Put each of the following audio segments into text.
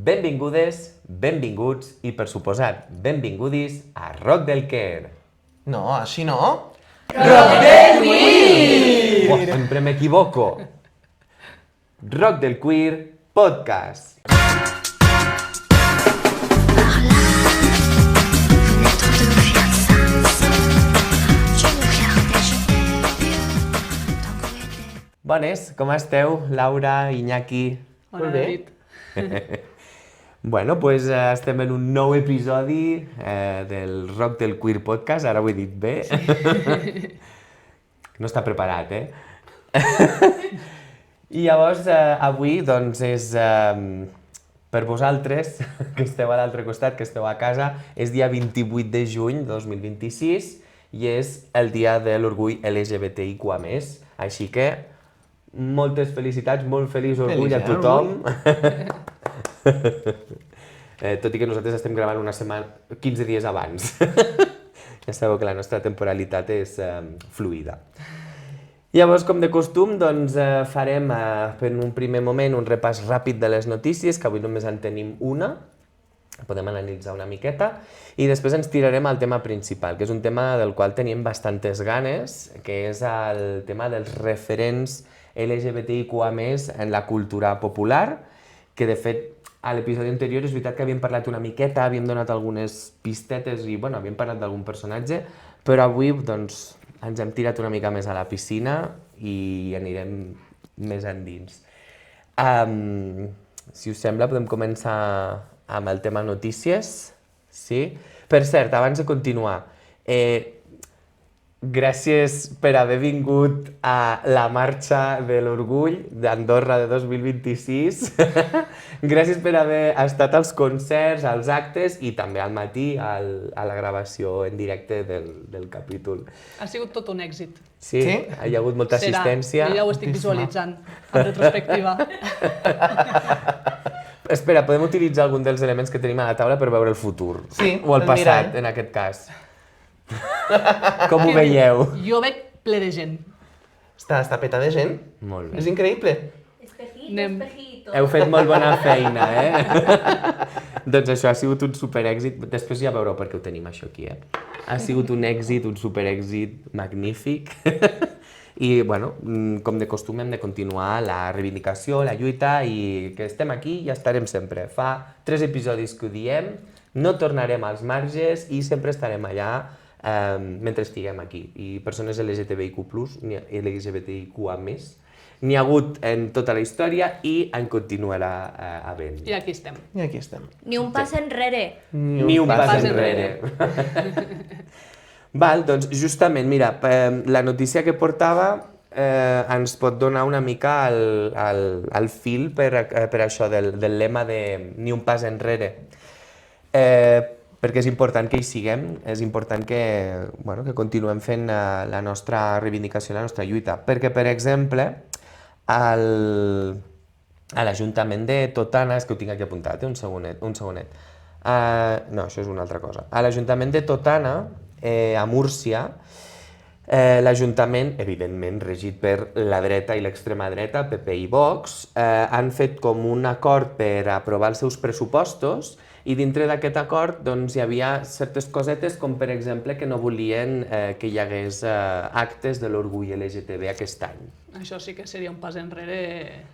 Benvingudes, benvinguts i, per suposat, benvingudis a Rock del Queer. No, així no. Rock del Queer! Oh, sempre m'equivoco. Rock del Queer Podcast. Bones, com esteu? Laura, Iñaki... Bona Molt bé. nit. Bueno, doncs estem en un nou episodi del Rock del Queer Podcast, ara ho he dit bé. No està preparat, I llavors, avui, doncs, és per vosaltres, que esteu a l'altre costat, que esteu a casa, és dia 28 de juny de 2026 i és el dia de l'orgull LGBTIQA+. Així que, moltes felicitats, molt feliç orgull a tothom. Tot i que nosaltres estem gravant una setmana, 15 dies abans. Ja sabeu que la nostra temporalitat és fluida. Llavors, com de costum, doncs, farem per un primer moment un repàs ràpid de les notícies, que avui només en tenim una, podem analitzar una miqueta, i després ens tirarem al tema principal, que és un tema del qual tenim bastantes ganes, que és el tema dels referents LGBTIQA+, en la cultura popular, que de fet a l'episodi anterior és veritat que havíem parlat una miqueta, havíem donat algunes pistetes i bueno, havíem parlat d'algun personatge, però avui doncs, ens hem tirat una mica més a la piscina i anirem més endins. Si us sembla, podem començar amb el tema notícies. Sí? Per cert, abans de continuar, gràcies per haver vingut a la marxa de l'orgull d'Andorra de 2026. Gràcies per haver estat als concerts, als actes i també al matí a la gravació en directe del capítol. Ha sigut tot un èxit. Sí? Hi ha hagut molta assistència. Jo ja ho estic visualitzant, en retrospectiva. Espera, podem utilitzar algun dels elements que tenim a la taula per veure el futur? Sí, o el passat, en aquest cas. Com ho veieu? Jo veig ple de gent. Està peta de gent. Molt bé. És increïble. Espejito, Anem. espejito. Heu fet molt bona feina, Doncs això ha sigut un superèxit. Després ja veureu per què ho tenim, això aquí, Ha sigut un èxit, un superèxit magnífic. I, bueno, com de costum hem de continuar la reivindicació, la lluita i que estem aquí i estarem sempre. Fa 3 episodis que ho diem, no tornarem als marges i sempre estarem allà mentre estiguem aquí. I persones LGTBIQ+, LGBTIQA+, n'hi ha hagut en tota la història i en continuarà havent. I aquí estem. I aquí estem. Ni un pas enrere. Ni un pas enrere. Val, doncs justament, mira, la notícia que portava ens pot donar una mica el fil per això del lema de ni un pas enrere. Perquè és important que hi siguem, és important que continuem fent la nostra reivindicació, la nostra lluita. Perquè, per exemple, a l'Ajuntament de Totana, és que ho tinc aquí apuntat, un segonet. No, això és una altra cosa. A l'Ajuntament de Totana, a Múrcia, l'Ajuntament, evidentment regit per la dreta i l'extrema dreta, PP i Vox, han fet com un acord per aprovar els seus pressupostos i dintre d'aquest acord doncs, hi havia certes cosetes com per exemple que no volien que hi hagués actes de l'orgull LGTB aquest any. Això sí que seria un pas enrere.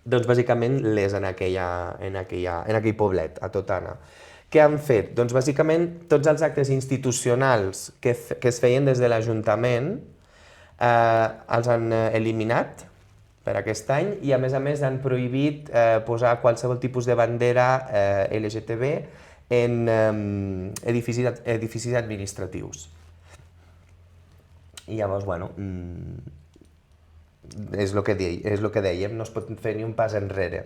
Doncs bàsicament l'és en aquell poblet, a Totana. Què han fet? Doncs bàsicament tots els actes institucionals que es feien des de l'Ajuntament els han eliminat per aquest any i a més han prohibit posar qualsevol tipus de bandera LGTB en edificis administratius. I llavors, bueno, és el que dèiem, no es pot fer ni un pas enrere.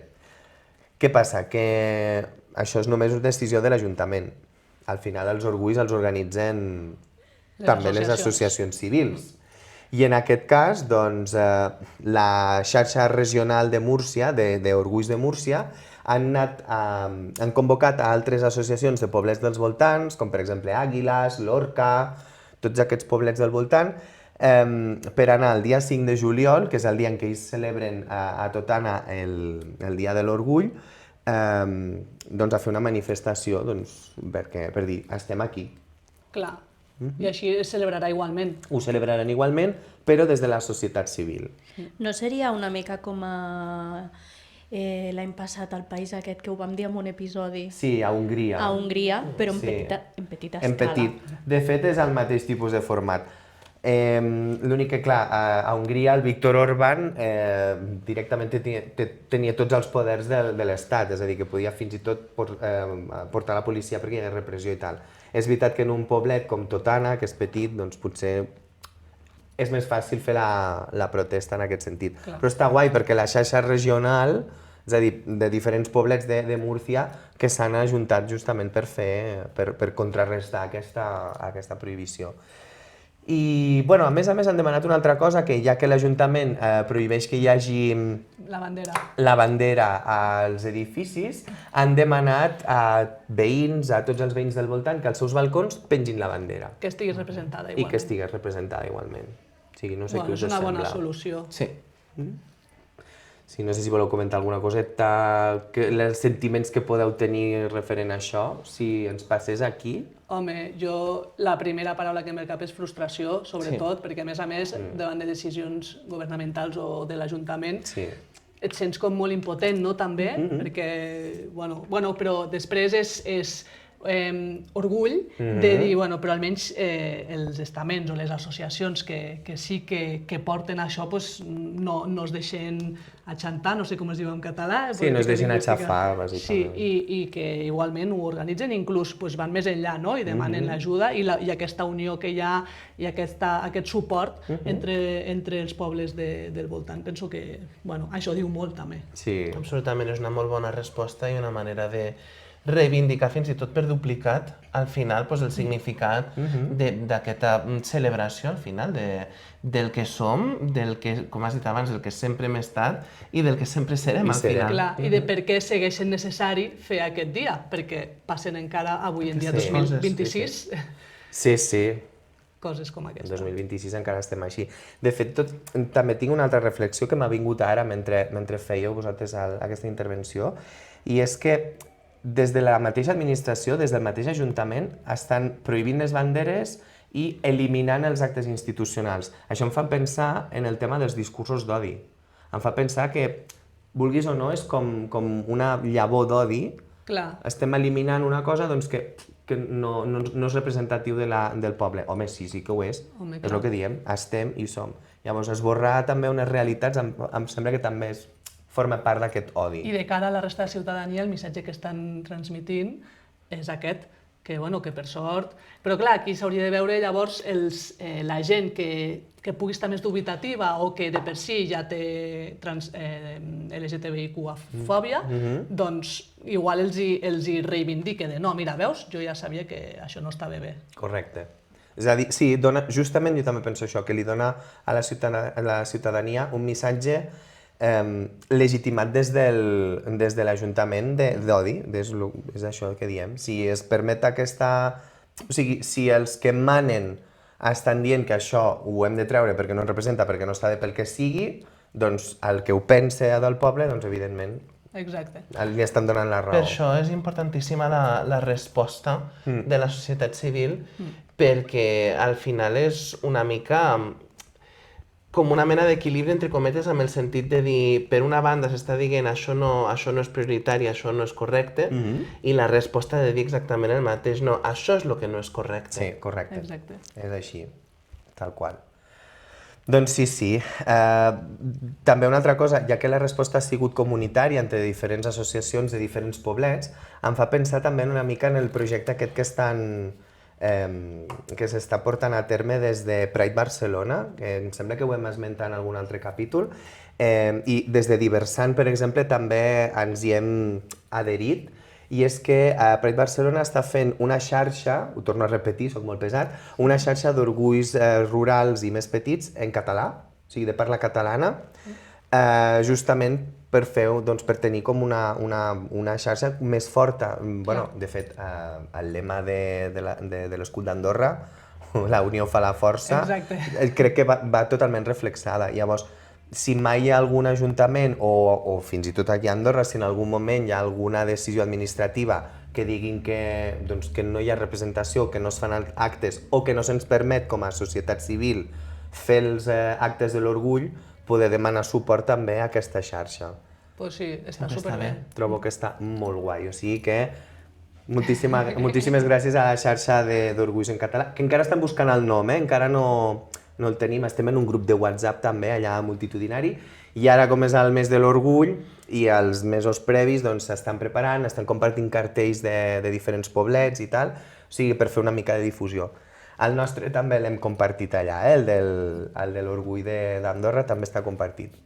Què passa? Que això és només una decisió de l'Ajuntament. Al final els orgulls els organitzen també les associacions civils. I en aquest cas, doncs, la xarxa regional de Múrcia, d'Orgulls de Múrcia, han convocat a altres associacions de poblets dels voltants, com per exemple Àguiles, Lorca, tots aquests poblets del voltant, per anar el dia 5 de juliol, que és el dia en què ells celebren a Totana el Dia de l'Orgull, doncs, a fer una manifestació per dir, estem aquí. Clar. I així es celebrarà igualment. Ho celebraran igualment, però des de la societat civil. No seria una mica com l'any passat al país aquest que ho vam dir en un episodi Sí, a Hongria. a Hongria, però en Sí. petita En escala. petit. De fet, és el mateix tipus de format. L'únic que, clar, a Hongria el Viktor Orbán directament tenia tots els poders de l'Estat, és a dir, que podia fins i tot portar la policia perquè hi hagués repressió i tal. És veritat que en un poblet com Totana, que és petit, doncs potser és més fàcil fer la protesta en aquest sentit. Clar. Però està guai perquè la xarxa regional, és a dir, de diferents poblets de Múrcia, que s'han ajuntat justament per contrarrestar aquesta prohibició. I, bueno, a més han demanat una altra cosa, que ja que l'Ajuntament prohibeix que hi hagi La bandera. la bandera als edificis, han demanat a veïns, a tots els veïns del voltant, que als seus balcons pengin la bandera Que estigui representada i igualment. que estigués representada igualment. O sigui, no sé què Bueno, us és una bona sembla. solució. Sí. Sí, no sé si voleu comentar alguna coseta, els sentiments que podeu tenir referent a això, si ens passés aquí. Home, jo la primera paraula que em ve al cap és frustració, sobretot, perquè a més, davant de decisions governamentals o de l'Ajuntament, Sí. et sents com molt impotent, no?, també, perquè, bueno, però després és orgull de dir, bueno, però almenys els estaments o les associacions que sí que porten això pues, no es deixen achantar, no sé com es diu en català. Sí, no es deixen aixafar, Sí, bàsicament. i que igualment ho organitzen, inclús pues, van més enllà, no?, i demanen l'ajuda i aquesta unió que hi ha i aquest suport entre els pobles del voltant. Penso que, bueno, això diu molt també. Sí. Absolutament, és una molt bona resposta i una manera de reivindicar fins i tot per duplicat al final pues, el significat d'aquesta celebració al final del que som, del que, com has dit abans, del que sempre hem estat i del que sempre serem al final. Clar, i de per què segueix sent necessari fer aquest dia, perquè passen encara avui en dia, Sí. 2026, Sí. coses com El aquesta. 2026 encara estem així. De fet, també tinc una altra reflexió que m'ha vingut ara mentre fèieu vosaltres aquesta intervenció, i és que des de la mateixa administració, des del mateix Ajuntament, estan prohibint les banderes i eliminant els actes institucionals. Això em fa pensar en el tema dels discursos d'odi. Em fa pensar que, vulguis o no, és com una llavor d'odi. Clar, Estem eliminant una cosa doncs, que no és representatiu del poble. Home, sí que ho és. Home, És clar. el que diem, estem i som. Llavors, esborrar també unes realitats em sembla que també forma part d'aquest odi. i de cara a la resta de ciutadania el missatge que estan transmitint és aquest, que, bueno, que per sort... Però clar, aquí s'hauria de veure llavors la gent que pugui estar més dubitativa o que de per si ja té LGTBIQ-fòbia, doncs igual els hi reivindique de no, mira, veus, jo ja sabia que això no estava bé. Correcte. És a dir, sí, justament jo també penso això, que li dona a la ciutadania un missatge legitimat des de l'Ajuntament d'odi, és això que diem. Si es permet aquesta... O sigui, si els que manen estan dient que això ho hem de treure perquè no ens representa, perquè no està bé pel que sigui, doncs el que ho pense del poble, doncs evidentment Exacte. li estan donant la raó. Per això és importantíssima la resposta de la societat civil, perquè al final és una mica com una mena d'equilibri, entre cometes, amb el sentit de dir, per una banda s'està dient això no és prioritari, això no és correcte, i la resposta de dir exactament el mateix, no, això és el que no és correcte. Sí, correcte. Exacte. És així, tal qual. Doncs sí. També una altra cosa, ja que la resposta ha sigut comunitària entre diferents associacions de diferents poblets, em fa pensar també una mica en el projecte aquest que s'està portant a terme des de Pride Barcelona, que em sembla que ho hem esmentat en algun altre capítol, i des de Diversant, per exemple, també ens hi hem adherit, i és que Pride Barcelona està fent una xarxa, ho torno a repetir, soc molt pesat, una xarxa d'orgulls rurals i més petits en català, o sigui, de parla catalana, justament per tenir com una xarxa més forta. Bueno, de fet, el lema de l'escut d'Andorra, la unió fa la força, Exacte. crec que va totalment reflexada. Llavors, si mai hi ha algun ajuntament o fins i tot aquí a Andorra, si en algun moment hi ha alguna decisió administrativa que diguin que, doncs, que no hi ha representació, que no es fan actes o que no se'ns permet com a societat civil fer els actes de l'orgull, poder demanar suport també a aquesta xarxa. Pues sí, està Sempre està superbé. bé. Trobo que està molt guai, o sigui que moltíssimes gràcies a la xarxa d'Orgulls en Català, que encara estem buscant el nom, encara no el tenim, estem en un grup de WhatsApp també, allà multitudinari, i ara com és el mes de l'orgull i els mesos previs doncs s'estan preparant, estan compartint cartells de diferents poblets i tal, o sigui, per fer una mica de difusió. El nostre també l'hem compartit allà, el de l'orgull d'Andorra també està compartit.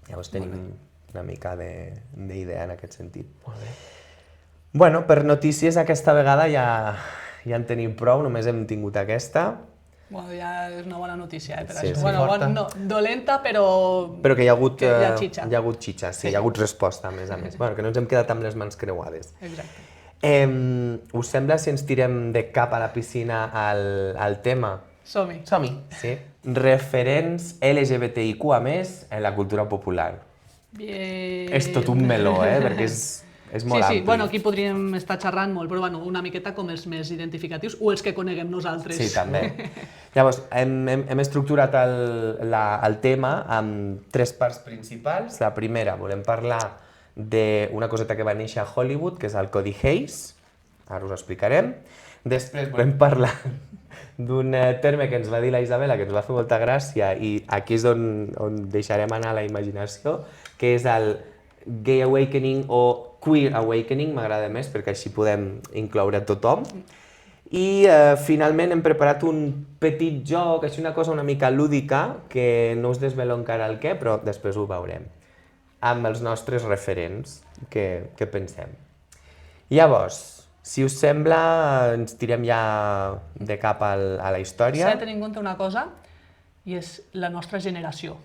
Llavors tenim una mica d'idea en aquest sentit. Molt bé. Bueno, per notícies aquesta vegada ja en tenim prou, només hem tingut aquesta. Bueno, ja és una bona notícia, per Sí, això. sí, Bueno, forta. no, dolenta, però... Però que hi ha hagut, Que hi ha xitxa. hi ha hagut xitxa, sí, hi ha hagut resposta, a més. Bueno, que no ens hem quedat amb les mans creuades. Exacte. Us sembla si ens tirem de cap a la piscina al tema? Som-hi. Som-hi. Sí? Referents LGBTIQ+, en la cultura popular. Bien. És tot un meló, perquè és molt ampli. Sí, bueno, aquí podríem estar xerrant molt, però bueno, una miqueta com els més identificatius o els que coneguem nosaltres. Sí, també. Llavors, hem estructurat el tema amb 3 parts principals. La primera, volem parlar d'una coseta que va néixer a Hollywood, que és el Codi Hayes, ara us ho explicarem. Després volem parlar d'un terme que ens va dir la Isabela, que ens va fer molta gràcia, i aquí és on deixarem anar la imaginació, que és el Gay Awakening o Queer Awakening, m'agrada més perquè així podem incloure a tothom. I finalment hem preparat un petit joc, així una cosa una mica lúdica, que no us desvelo encara el què, però després ho veurem, amb els nostres referents, què pensem. Llavors, si us sembla, ens tirem ja de cap a la història. S'ha de tenir en compte una cosa, i és la nostra generació.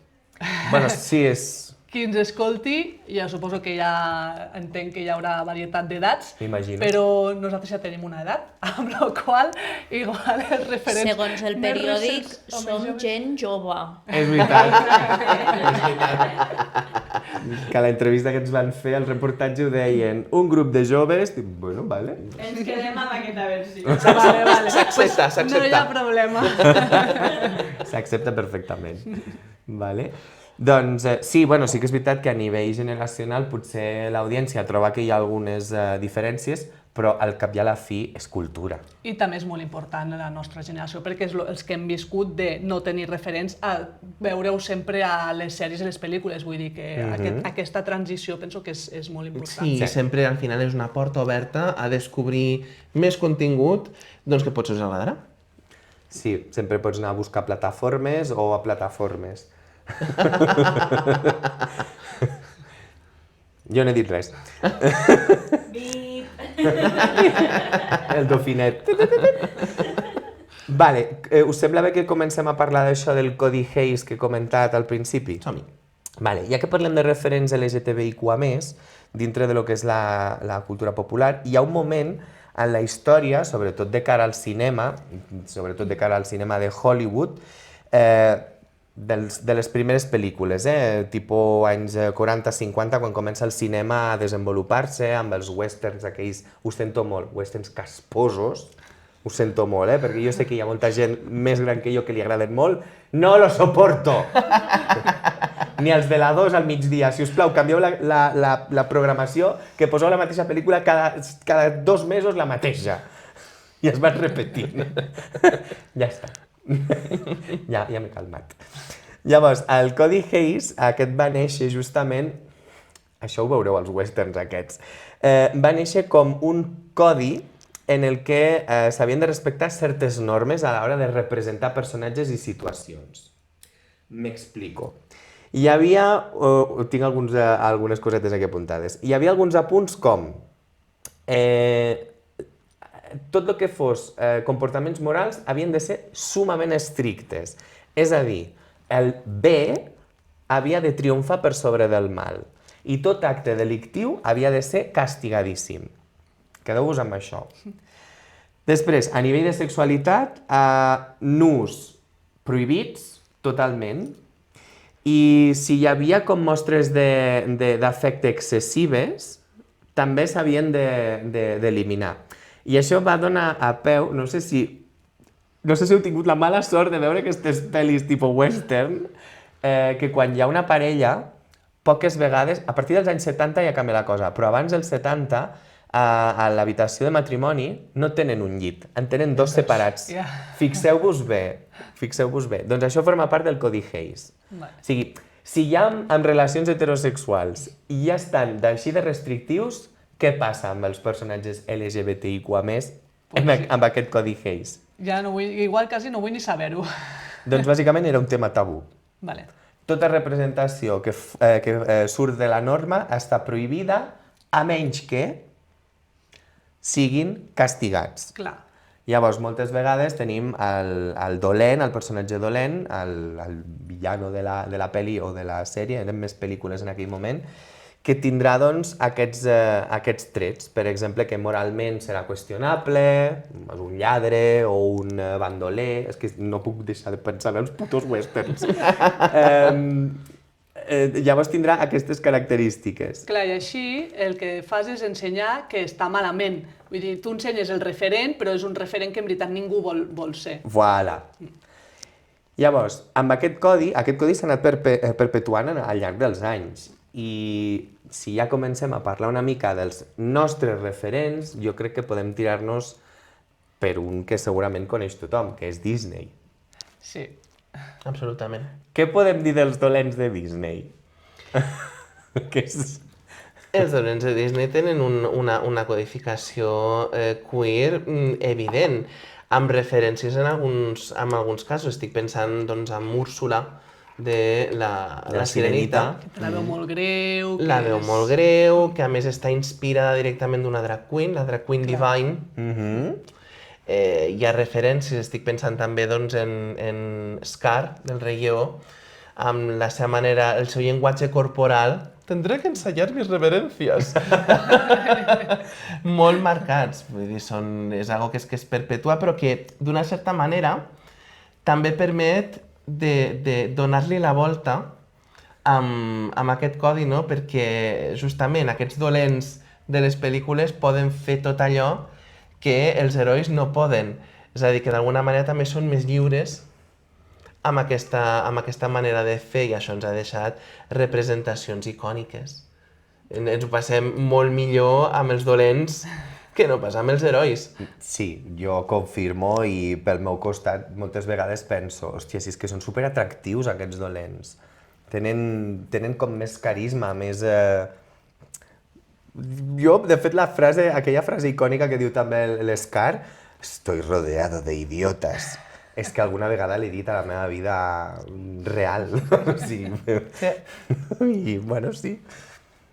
Bueno, sí, és... Qui ens escolti, ja suposo que ja entenc que hi haurà varietat d'edats, M'imagino. però nosaltres ja tenim una edat, amb la qual igual els referents... Segons el més periòdic, recents o més som joves- gent jove. És veritat. Que a l'entrevista que ens van fer, el reportatge ho deien un grup de joves, dic, bueno, vale. Ens quedem amb aquesta versió. Vale. S'accepta, Pues no hi ha s'accepta. problema. S'accepta perfectament. Vale. Doncs sí, bueno, sí que és veritat que a nivell generacional potser l'audiència troba que hi ha algunes diferències, però al cap i a la fi és cultura. I també és molt important la nostra generació, perquè és els que hem viscut de no tenir referents a veure-ho sempre a les sèries i les pel·lícules. Vull dir que aquesta transició penso que és molt important. Sí, sempre al final és una porta oberta a descobrir més contingut doncs, que potser us agradarà. Sí, sempre pots anar a buscar plataformes o a plataformes. Jo no he dit res. El Dauphinet. Vale, us sembla bé que comencem a parlar d'això del Codi Hayes que he comentat al principi? Som-hi. Vale, ja que parlem de referents LGTBIQ+, dintre de lo que és la cultura popular, hi ha un moment en la història, sobretot de cara al cinema, sobretot de cara al cinema de Hollywood, de les primeres pel·lícules, tipus anys 40-50, quan comença el cinema a desenvolupar-se amb els westerns aquells, ho sento molt, westerns casposos, ho sento molt, perquè jo sé que hi ha molta gent més gran que jo que li agraden molt, no lo soporto! Ni els veladors al migdia, si us plau, canvieu la programació, que poseu la mateixa pel·lícula cada 2 mesos la mateixa. I es van repetint. Ja està. Ja m'he calmat. Llavors, el Codi Hayes, aquest va néixer justament, això ho veureu als westerns aquests, va néixer com un codi en el que s'havien de respectar certes normes a l'hora de representar personatges i situacions. M'explico. Hi havia, tinc algunes cosetes aquí apuntades, hi havia alguns apunts com tot el que fos comportaments morals havien de ser sumament estrictes. És a dir, el bé havia de triomfar per sobre del mal i tot acte delictiu havia de ser castigadíssim. Quedeu-vos amb això. Després, a nivell de sexualitat, nus prohibits totalment I si hi havia com mostres d'afecte excessives, també s'havien d'eliminar. I això va donar a peu, no sé si heu tingut la mala sort de veure aquestes pel·lis tipus western, que quan hi ha una parella, poques vegades, a partir dels anys 70 ja canvia la cosa, però abans dels 70, a l'habitació de matrimoni no tenen un llit, en tenen dos separats. Ja. Fixeu-vos bé, fixeu-vos bé. Doncs això forma part del Codi Hayes. Vale. O sigui, si ja amb relacions heterosexuals ja estan d'així de restrictius, què passa amb els personatges LGBTIQ+, amb aquest Codi Hayes? Ja no vull, igual quasi no vull ni saber-ho. Doncs bàsicament era un tema tabú. Vale. Tota representació que surt de la norma està prohibida, a menys que siguin castigats. Clar. Llavors, moltes vegades tenim el dolent, el personatge dolent, el villano de la pel·li o de la sèrie, eren més pel·lícules en aquell moment, que tindrà doncs, aquests trets. Per exemple, que moralment serà qüestionable, és un lladre o un bandoler... És que no puc deixar de pensar en els putos westerns. Llavors tindrà aquestes característiques. Clar, i així el que fas és ensenyar que està malament. Vull dir, tu ensenyes el referent, però és un referent que en veritat ningú vol ser. Voilà. Llavors, amb aquest codi s'ha anat perpetuant al llarg dels anys. I si ja comencem a parlar una mica dels nostres referents, jo crec que podem tirar-nos per un que segurament coneix tothom, que és Disney. Sí. Absolutament. Què podem dir dels dolents de Disney? Que és... Els dolents de Disney tenen una codificació queer evident, amb referències en alguns casos. Estic pensant doncs, en Úrsula, de la Sirenita. Que la veu molt greu. La veu molt greu, que a més està inspirada directament d'una drag queen, la drag queen Divine. Hi ha referències, estic pensant també doncs, en Scar, del Rei Lleó, amb la seva manera, el seu llenguatge corporal. Tendré que ensayar mis reverencias. Molt marcats, vull dir, és algo que es perpetua, però que d'una certa manera també permet de donar-li la volta amb aquest codi, no? Perquè justament aquests dolents de les pel·lícules poden fer tot allò que els herois no poden. És a dir, que d'alguna manera també són més lliures amb aquesta manera de fer, i això ens ha deixat representacions icòniques. Ens ho passem molt millor amb els dolents que no pas amb els herois. Sí, jo confirmo i pel meu costat moltes vegades penso, hòstia, si és que són superatractius aquests dolents. Tenen com més carisma, més... Jo, de fet, aquella frase icònica que diu també l'Scar, estoy rodeado de idiotas. És que alguna vegada l'he dit a la meva vida real. Sí. I, bueno, sí.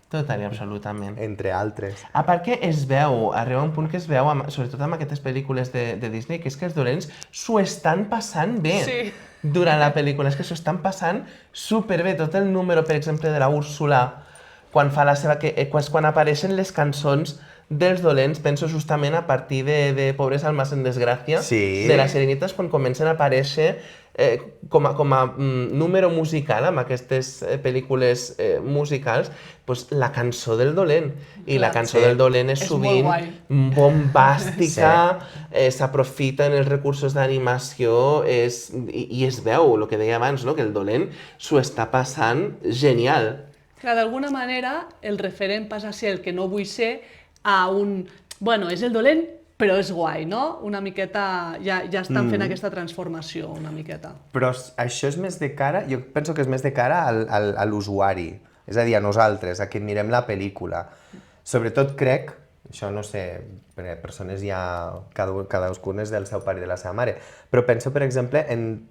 Total i absolutament. Entre altres. A part que es veu, arriba un punt que es veu, sobretot amb aquestes pel·lícules de Disney, que és que els dolents s'ho estan passant bé. Sí. Durant la pel·lícula, és que s'ho estan passant superbé. Tot el número, per exemple, de la Úrsula, quan apareixen les cançons dels dolents, penso justament a partir de Pobres almas en desgràcia, sí. De la Sirenita, quan comencen a aparèixer com a número musical amb aquestes pel·lícules musicals, doncs la cançó del dolent. I la cançó del dolent és sovint bombàstica, s'aprofiten els recursos d'animació i es veu, el que deia abans, no? Que el dolent s'ho està passant genial. Clar, d'alguna manera, el referent passa a ser el que no vull ser a un... Bueno, és el dolent, però és guai, no? Una miqueta... Ja estan fent aquesta transformació, una miqueta. Però això és més de cara... Jo penso que és més de cara a l'usuari. És a dir, a nosaltres, a qui mirem la pel·lícula. Sobretot crec, això no sé, perquè persones ja... Cadascun és del seu pare i de la seva mare, però penso, per exemple, en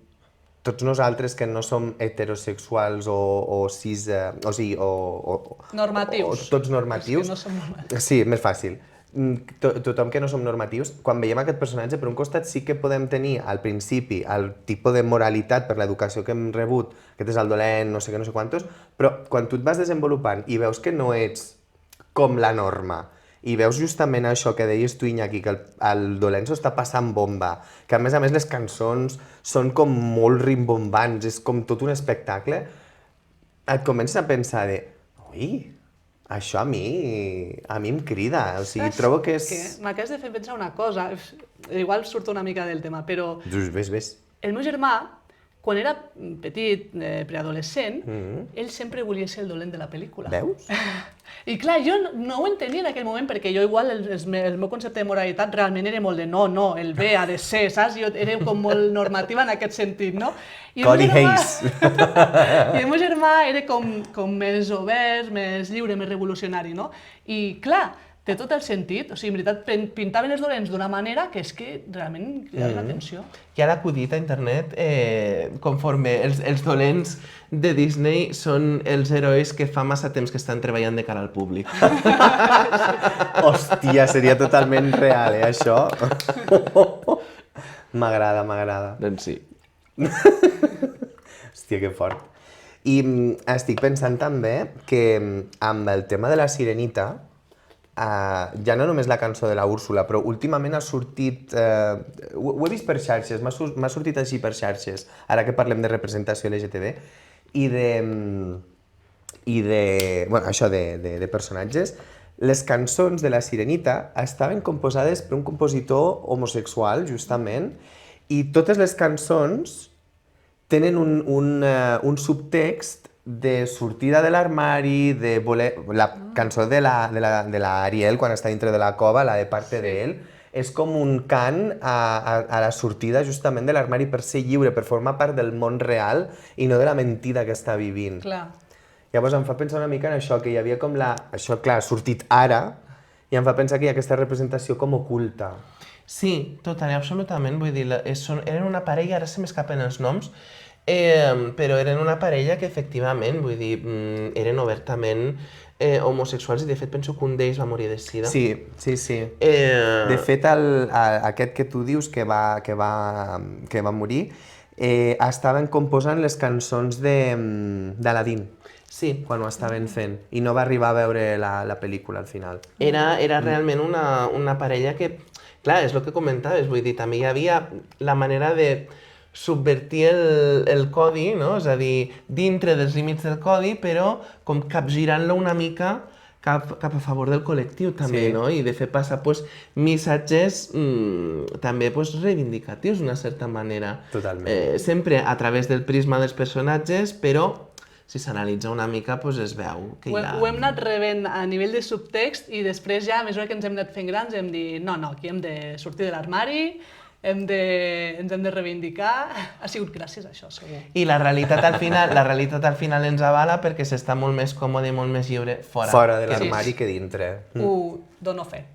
tots nosaltres que no som heterosexuals o cis... o sigui, normatius. O tots normatius. És que no som normatius. Sí, més fàcil. Tothom que no som normatius, quan veiem aquest personatge, per un costat sí que podem tenir al principi el tipus de moralitat per l'educació que hem rebut, aquest és el dolent, no sé què, no sé quantos, però quan tu et vas desenvolupant i veus que no ets com la norma, i veus justament això que deies tu, Iñaki, que el dolent s'ho està passant bomba, que a més les cançons són com molt rimbombants, és com tot un espectacle, et comences a pensar de, ui, això a mi em crida, o sigui, trobo que és... Que m'acabes de fer pensar una cosa, igual surto una mica del tema, però Ves. el meu germà, quan era petit, preadolescent, ell sempre volia ser el dolent de la pel·lícula. Veus? I clar, jo no ho entenia en aquell moment, perquè jo igual el meu concepte de moralitat realment era molt de no, el bé ha de ser, saps? Jo era com molt normativa en aquest sentit, no? I Cody Hayes. I el meu germà era com més obert, més lliure, més revolucionari, no? I clar, té tot el sentit, o sigui, en veritat, pintaven els dolents d'una manera que és que realment cridava l'atenció. Hi ha l'acudit a internet, conforme els dolents de Disney són els herois que fa massa temps que estan treballant de cara al públic. Hòstia, seria totalment real, això? M'agrada. Doncs sí. Hòstia, que fort. I estic pensant també que amb el tema de la Sirenita, ja no només la cançó de la Úrsula, però últimament ha sortit... ho he vist per xarxes, m'ha sortit així per xarxes, ara que parlem de representació LGTB, i bueno, això de personatges. Les cançons de la Sirenita estaven composades per un compositor homosexual, justament, i totes les cançons tenen un subtext de sortida de l'armari, de voler... La cançó de la Ariel, quan està dintre de la cova, la de parte de él, és com un cant a la sortida justament de l'armari per ser lliure, per formar part del món real i no de la mentida que està vivint. Clar. Llavors em fa pensar una mica en això, que hi havia com la... Això, clar, ha sortit ara, i em fa pensar que hi ha aquesta representació com oculta. Sí, total i absolutament, vull dir, eren una parella, ara se m'escapen els noms, però eren una parella que efectivament, vull dir, eren obertament homosexuals i de fet penso que un d'ells va morir de sida. Sí. De fet, aquest que tu dius que va morir, estaven composant les cançons d'Aladín. Sí. Quan ho estaven fent, i no va arribar a veure la pel·lícula al final. Era realment una parella que, clar, és el que comentaves, vull dir, també hi havia la manera de subvertir el codi, no? És a dir, dintre dels límits del codi, però com capgirant-lo una mica cap a favor del col·lectiu també, Sí. no? I de fer passar missatges també reivindicatius d'una certa manera. Totalment. Sempre a través del prisma dels personatges, però si s'analitza una mica es veu que hi ha... Ho hem anat rebent a nivell de subtext i després ja, a mesura que ens hem anat fent grans, hem dit no, aquí hem de sortir de l'armari, ens hem de reivindicar. Ha sigut gràcies a això, segur. I la realitat al final ens avala perquè s'està molt més còmode i molt més lliure fora. Fora de l'armari que dintre. Ho dono fe.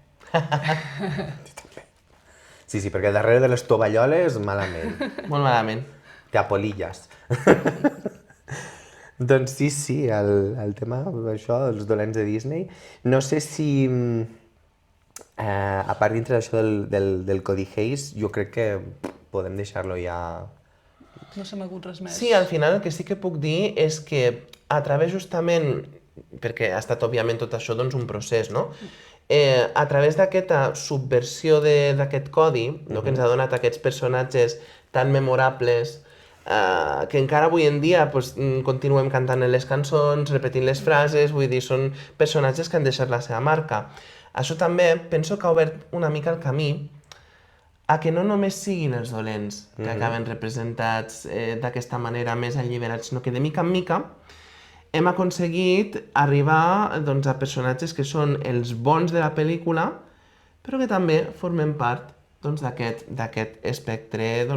Sí, perquè darrere de les tovalloles, malament. Molt malament. Té polilles. Doncs sí, el tema d'això, els dolents de Disney. No sé si, a part dintre d'això del Cody Hayes, jo crec que podem deixar-lo ja... No se m'ha hagut res més. Sí, al final el que sí que puc dir és que a través justament, perquè ha estat òbviament tot això un procés, no? A través d'aquesta subversió d'aquest codi, no? Que ens ha donat aquests personatges tan memorables, que encara avui en dia continuem cantant les cançons, repetint les frases, vull dir, són personatges que han deixat la seva marca. Això també penso que ha obert una mica el camí a que no només siguin els dolents que acaben representats d'aquesta manera més alliberats, sinó que de mica en mica hem aconseguit arribar a personatges que són els bons de la pel·lícula, però que també formen part d'aquest espectre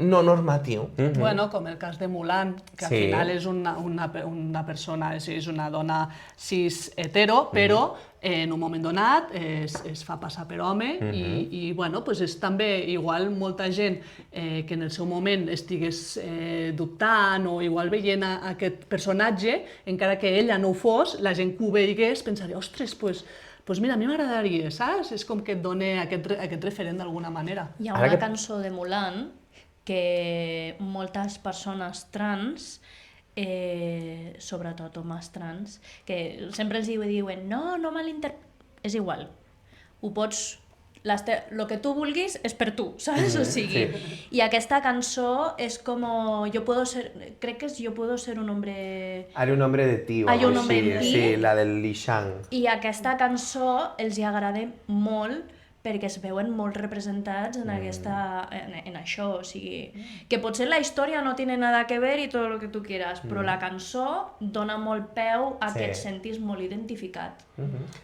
no normatiu. Bueno, com el cas de Mulan, que al Sí. final és una persona, és una dona cis hetero, però en un moment donat es fa passar per home i bueno, és també igual molta gent que en el seu moment estigués dubtant o igual veient aquest personatge, encara que ella no ho fos, la gent que ho veigués pensaria, ostres, doncs mira, a mi m'agradaria, saps? És com que et dona aquest referent d'alguna manera. Hi ha Ara una que- cançó de Mulan que moltes persones trans, sobretot homes trans, que sempre els diuen no malinterpretis, és igual, ho pots lo que tu vulguis és per tu, saps? O sigui, i aquesta cançó és com crec que és Yo puedo ser un hombre... Haré un hombre de ti o Hay un algo hombre així, en ti. sí, la del Li Shang. I aquesta cançó els hi agrada molt perquè es veuen molt representats en en això, o sigui, que potser la història no tiene nada que ver i tot lo que tu quieras, però la cançó dona molt peu a que et sentis molt identificat.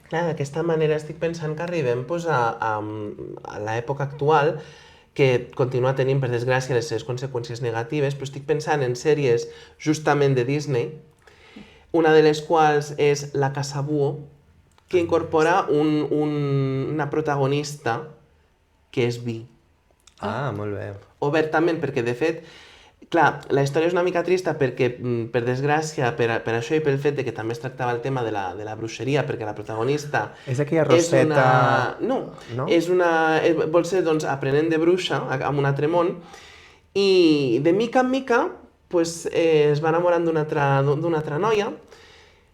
Clar, d'aquesta manera estic pensant que arribem pues, a l'època actual, que continua tenint, per desgràcia, les seves conseqüències negatives, però estic pensant en sèries justament de Disney, una de les quals és La Casa Búho, que incorpora una protagonista que és bi. Ah, molt bé. Obertament, perquè de fet, clar, la història és una mica trista perquè, per desgràcia, per això i pel fet de que també es tractava el tema de la bruixeria, perquè la protagonista... És aquella Rosetta... No, no? Vol ser doncs, aprenent de bruixa amb un altre món, i de mica en mica pues, es va enamorant d'una altra noia,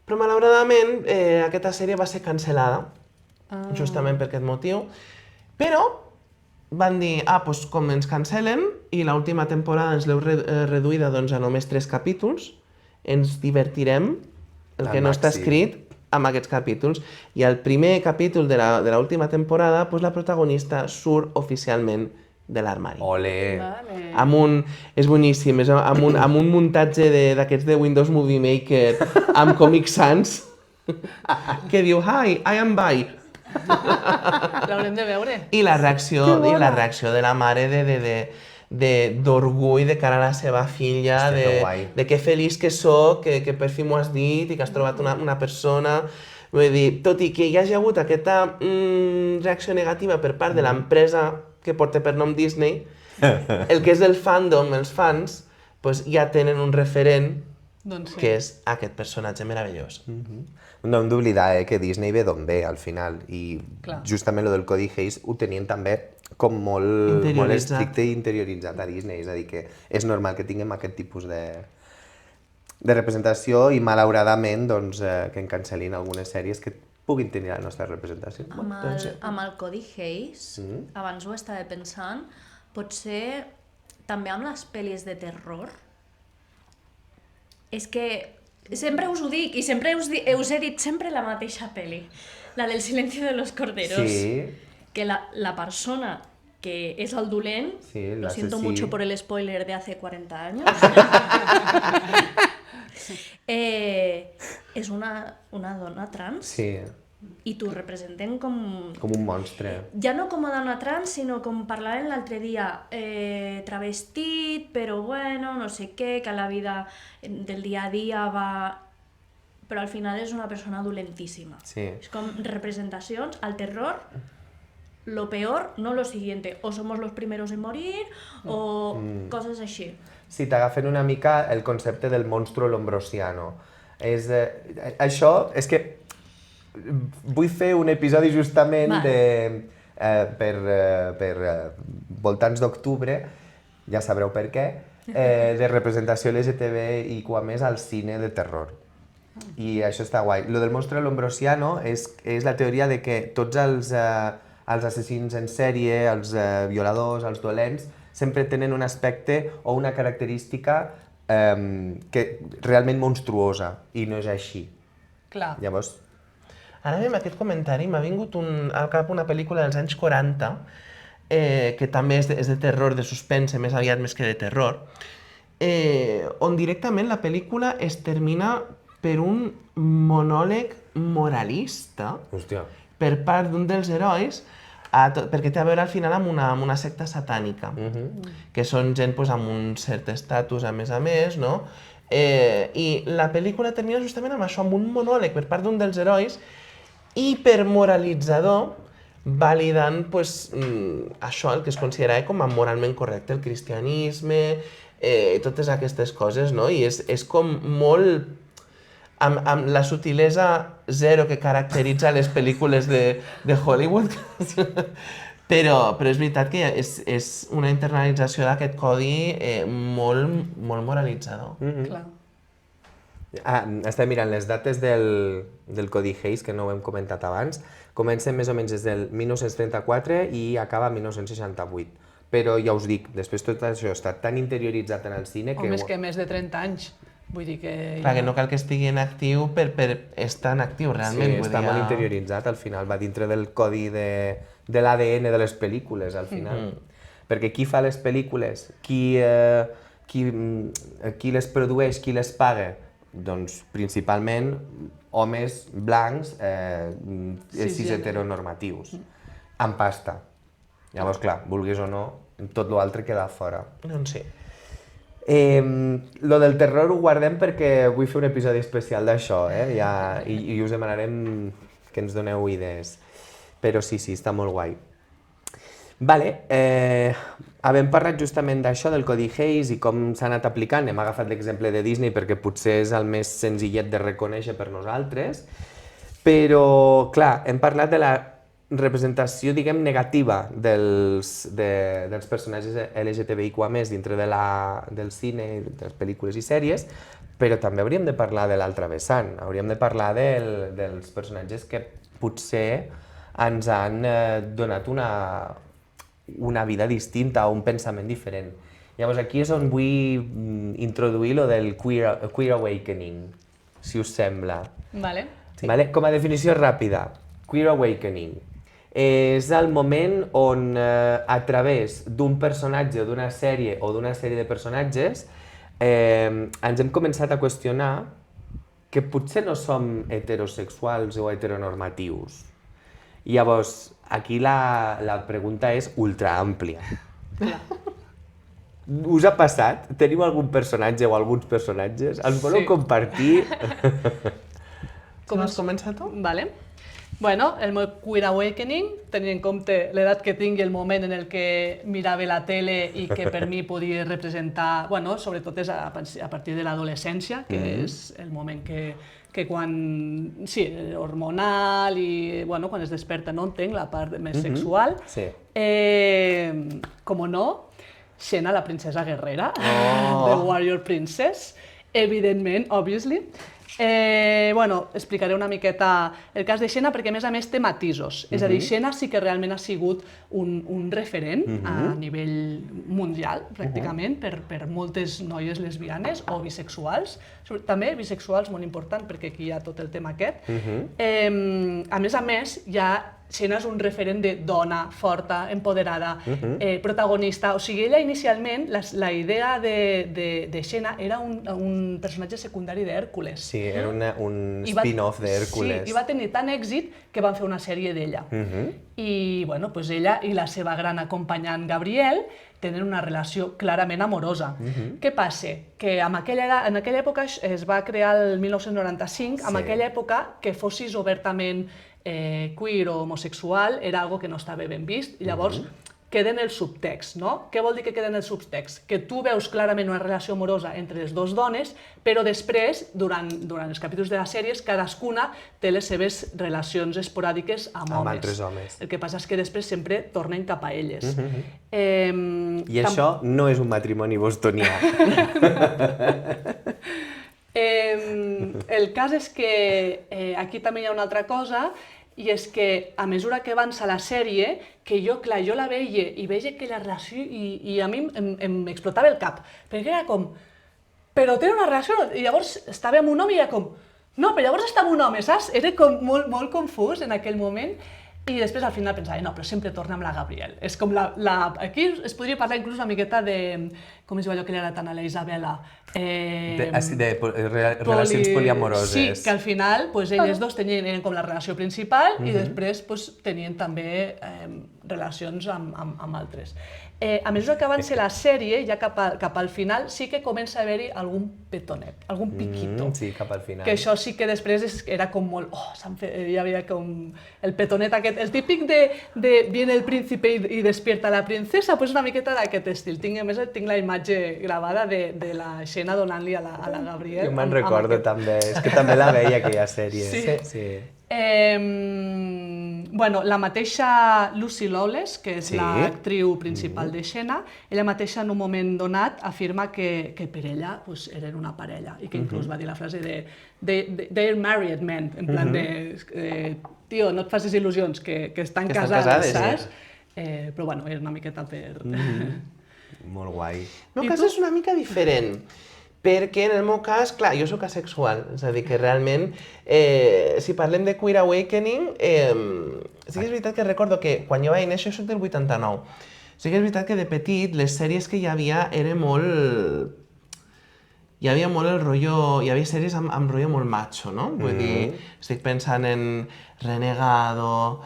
però malauradament aquesta sèrie va ser cancel·lada, justament per aquest motiu, però van dir, doncs com ens cancel·len i l'última temporada ens l'heu reduïda doncs, a només 3 capítols, ens divertirem, el que no està escrit, amb aquests capítols. I al primer capítol de l'última temporada, doncs, la protagonista surt oficialment de l'armari. Ole! Vale. És boníssim, és amb un muntatge d'aquests de Windows Movie Maker amb Comic Sans que diu, hi, I am bi. L'haurem de veure. I la reacció de la mare d'orgull de cara a la seva filla, Hòstia, que guai. de que feliç que soc, que per fi m'ho has dit i que has trobat una persona. Vull dir, tot i que hi hagi hagut aquesta reacció negativa per part de l'empresa que porta per nom Disney, el que és el fandom, els fans, doncs ja tenen un referent Doncs sí. que és aquest personatge meravellós. No hem d'oblidar que Disney ve d'on ve, al final, i Clar. justament lo del Codi Hayes ho tenien també com molt Interioritzat. estricte i interioritzat a Disney, és a dir, que és normal que tinguem aquest tipus de representació i malauradament doncs, que en cancel·lin algunes sèries que puguin tenir la nostra representació. Amb el Codi Hayes, abans ho estava pensant, potser també amb les pel·lis de terror. És que sempre us ho dic i sempre us he dit sempre la mateixa pel·li, la del Silencio de los Corderos. Sí. Que la persona que és el dolent, Sí, lo siento l'assassí. mucho por el spoiler de hace 40 años, és una dona trans Sí, i t'ho representen com un monstre. ja no com a dona trans, sinó com parlàvem l'altre dia, travestit, però bueno, no sé què, que la vida del dia a dia va... Però al final és una persona dolentíssima. Sí. És com representacions, al terror, lo peor, no lo siguiente. O somos los primeros en morir, o coses així. Sí, t'agafen una mica el concepte del monstruo lombrosiano. Això és que vull fer un episodi justament per voltants d'octubre, ja sabreu per què, de representació LGTBIQ+ al cine de terror. I això està guai. Lo del monstruo lombrosiano és la teoria de que tots els assassins en sèrie, els violadors, els dolents, sempre tenen un aspecte o una característica realment monstruosa, i no és així. Clar. Llavors, Ara bé, amb aquest comentari m'ha vingut al cap una pel·lícula dels anys 40, que també és de terror, de suspense, més aviat més que de terror, on directament la pel·lícula es termina per un monòleg moralista hòstia, per part d'un dels herois, perquè té a veure al final amb una secta satànica, que són gent amb un cert estatus a més, no? I la pel·lícula termina justament amb això, amb un monòleg per part d'un dels herois, hipermoralitzador, validant això, el que es considerava com a moralment correcte, el cristianisme, totes aquestes coses, no? I és com molt... amb la sutilesa zero que caracteritza les pel·lícules de Hollywood, però és veritat que és una internalització d'aquest codi molt moralitzador. Clar. Estem mirant les dates del Codi Hayes, que no ho hem comentat abans. Comencen més o menys des del 1934 i acaba el 1968. Però ja us dic, després tot això està tan interioritzat en el cine que... Home, és que més de 30 anys. Vull dir que... Clar, que no cal que estigui en actiu per estar en actiu, realment. Sí, està molt interioritzat, al final, va dintre del codi de l'ADN de les pel·lícules, al final. Perquè qui fa les pel·lícules, qui les produeix, qui les paga? Doncs principalment homes blancs, cis heteronormatius, amb pasta. Llavors, clar, vulguis o no, tot l'altre queda fora. Doncs sí. Lo del terror ho guardem perquè vull fer un episodi especial d'això, i us demanarem que ens doneu idees. Però sí, està molt guai. Vale, havent parlat justament d'això, del Codi Hayes i com s'ha anat aplicant, hem agafat l'exemple de Disney perquè potser és el més senzillet de reconèixer per nosaltres, però, clar, hem parlat de la representació, diguem, negativa dels personatges LGTBIQA+, dintre del cine, de les pel·lícules i sèries, però també hauríem de parlar de l'altre vessant, hauríem de parlar dels personatges que potser ens han donat una vida distinta o un pensament diferent. Llavors aquí és on vull introduir lo del queer awakening, si us sembla. Vale. Sí. Vale? Com a definició ràpida, queer awakening és el moment on a través d'un personatge o d'una sèrie de personatges ens hem començat a qüestionar que potser no som heterosexuals o heteronormatius. I llavors, aquí la pregunta és ultra àmplia. Us ha passat? Teniu algun personatge o alguns personatges? Els voleu compartir? Com has començat tu? Vale. Bueno, el meu queer awakening, tenint en compte l'edat que tinc i el moment en el que mirava la tele i que per mi podia representar, bueno, sobretot és a partir de l'adolescència, que és el moment que quan, sí, hormonal i, bueno, quan es desperta, no entenc la part més sexual. Sí. Com no, Xena, la princesa guerrera, The Warrior Princess, evidentment, obviously. Bueno, explicaré una miqueta el cas de Xena perquè a més té matisos. És a dir, Xena sí que realment ha sigut un referent a nivell mundial, pràcticament, per moltes noies lesbianes o bisexuals. També bisexuals, molt important, perquè aquí hi ha tot el tema aquest. A més, Xena és un referent de dona forta, empoderada, protagonista. O sigui, ella inicialment, la idea de Xena era un personatge secundari d'Hèrcules. Sí, era un spin-off d'Hèrcules. Sí, i va tenir tant èxit que van fer una sèrie d'ella. I, bueno, doncs ella i la seva gran acompanyant Gabriel tenen una relació clarament amorosa. Què passa? Que en aquella època es va crear el 1995, en aquella època que fossis obertament queer o homosexual era algo que no estava ben vist, i llavors queda en el subtext, no? Què vol dir que queda en el subtext? Que tu veus clarament una relació amorosa entre les dues dones, però després, durant els capítols de les sèries, cadascuna té les seves relacions esporàdiques amb homes. Amb altres homes. El que passa és que després sempre tornen cap a elles. I això no és un matrimoni bostonià. El cas és que aquí també hi ha una altra cosa, i és que a mesura que avança la sèrie, que jo la veia i veia aquella relació i a mi em explotava el cap, perquè era com, però té una relació, i llavors estava amb un home i era com, no, però llavors està amb un home, saps? Era com molt confús en aquell moment. I després al final pensava, no, però sempre torna amb la Gabriel. És com aquí es podria parlar inclús una miqueta de, com es diu allò que li agrada tant a la Isabela? De relacions poliamoroses. Sí, que al final elles dos eren com la relació principal i després tenien també relacions amb altres. A mesura que avança la sèrie, ja cap al final, sí que comença a haver-hi algun petonet, algun piquito. Sí, cap al final. Que això sí que després era com molt... hi havia com el petonet aquest, el típic de viene el príncipe y despierta la princesa, pues una miqueta d'aquest estil. Tinc la imatge gravada de la Xena donant-li a la Gabriel. Jo me'n recordo també, és que també la veia aquella sèrie. Sí. Bueno, la mateixa Lucy Lawless, que és Sí. l'actriu principal de Xena, ella mateixa en un moment donat afirma que per ella pues, eren una parella i que inclús va dir la frase de they're married men, en plan de tio, no et facis il·lusions, que estan Que estan casades, casades, saps? Però bueno, és una miqueta per... Molt guai. El meu I cas tu? és una mica diferent, perquè en el meu cas, clar, jo sóc asexual, és a dir, que realment, si parlem de Queer Awakening, sí que és veritat que recordo que quan jo vaig néixer, jo soc del 89, sí que és veritat que de petit les sèries que hi havia era molt... Hi havia molt el rotllo... Hi havia sèries amb rotllo molt macho, no? Vull dir, estic pensant en Renegado,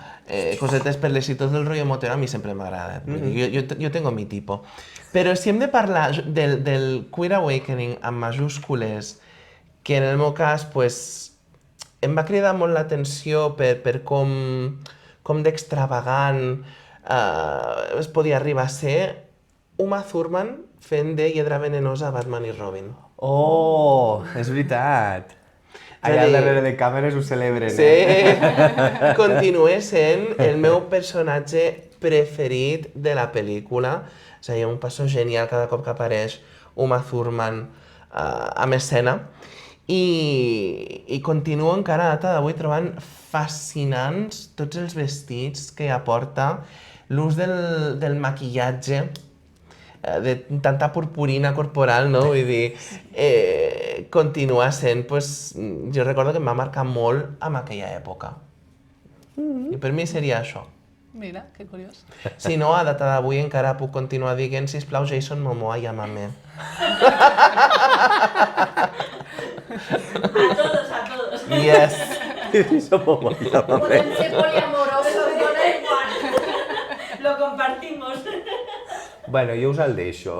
cosetes per les citos del rotllo motero, a mi sempre m'agrada. Jo tengo mi tipo. Però si hem de parlar del Queer Awakening amb majúscules, que en el meu cas, pues, em va cridar molt l'atenció per com d'extravagant es podia arribar a ser Uma Thurman fent de Hiedra Venenosa a Batman i Robin. Oh, és veritat. Allà dir- darrere de càmeres ho celebren, Sí, continua sent el meu personatge preferit de la pel·lícula. És a dir, un passo genial cada cop que apareix Uma Thurman amb escena. I continuo encara a data d'avui trobant fascinants tots els vestits que aporta, l'ús del maquillatge, de tanta purpurina corporal, no? Vull dir, continua sent, pues, jo recordo que em va marcar molt en aquella època. I per mi seria això. Mira, que curiós. Si no, a data d'avui encara puc continuar dient, sisplau, Jason Momoa, llámame. A todos. Yes! Som molt guapos. Podem ser poliamorosos, Da igual. Lo compartimos. Bueno, jo us el deixo.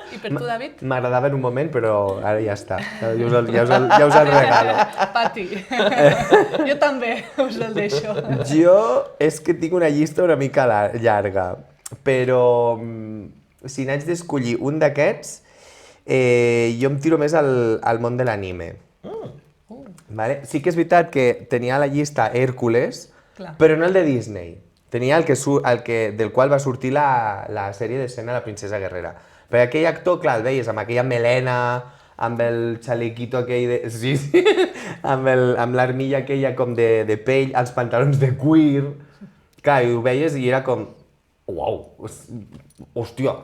I per tu, David? M'agradava en un moment, però ara ja està. Ja us el regalo. Pati. Jo també us el deixo. Jo és que tinc una llista una mica llarga, però si n'haig d'escollir un d'aquests, jo em tiro més al món de l'anime. Vale? Sí que és veritat que tenia a la llista Hércules, Clar. però no el de Disney. Tenia del qual va sortir la sèrie de Xena, la princesa guerrera. Perquè aquell actor, clar, el veies amb aquella melena, amb el xalequito aquell de... Sí, amb l'armilla aquella com de pell, els pantalons de cuir... Clar, i ho veies i era com... Uau, hòstia,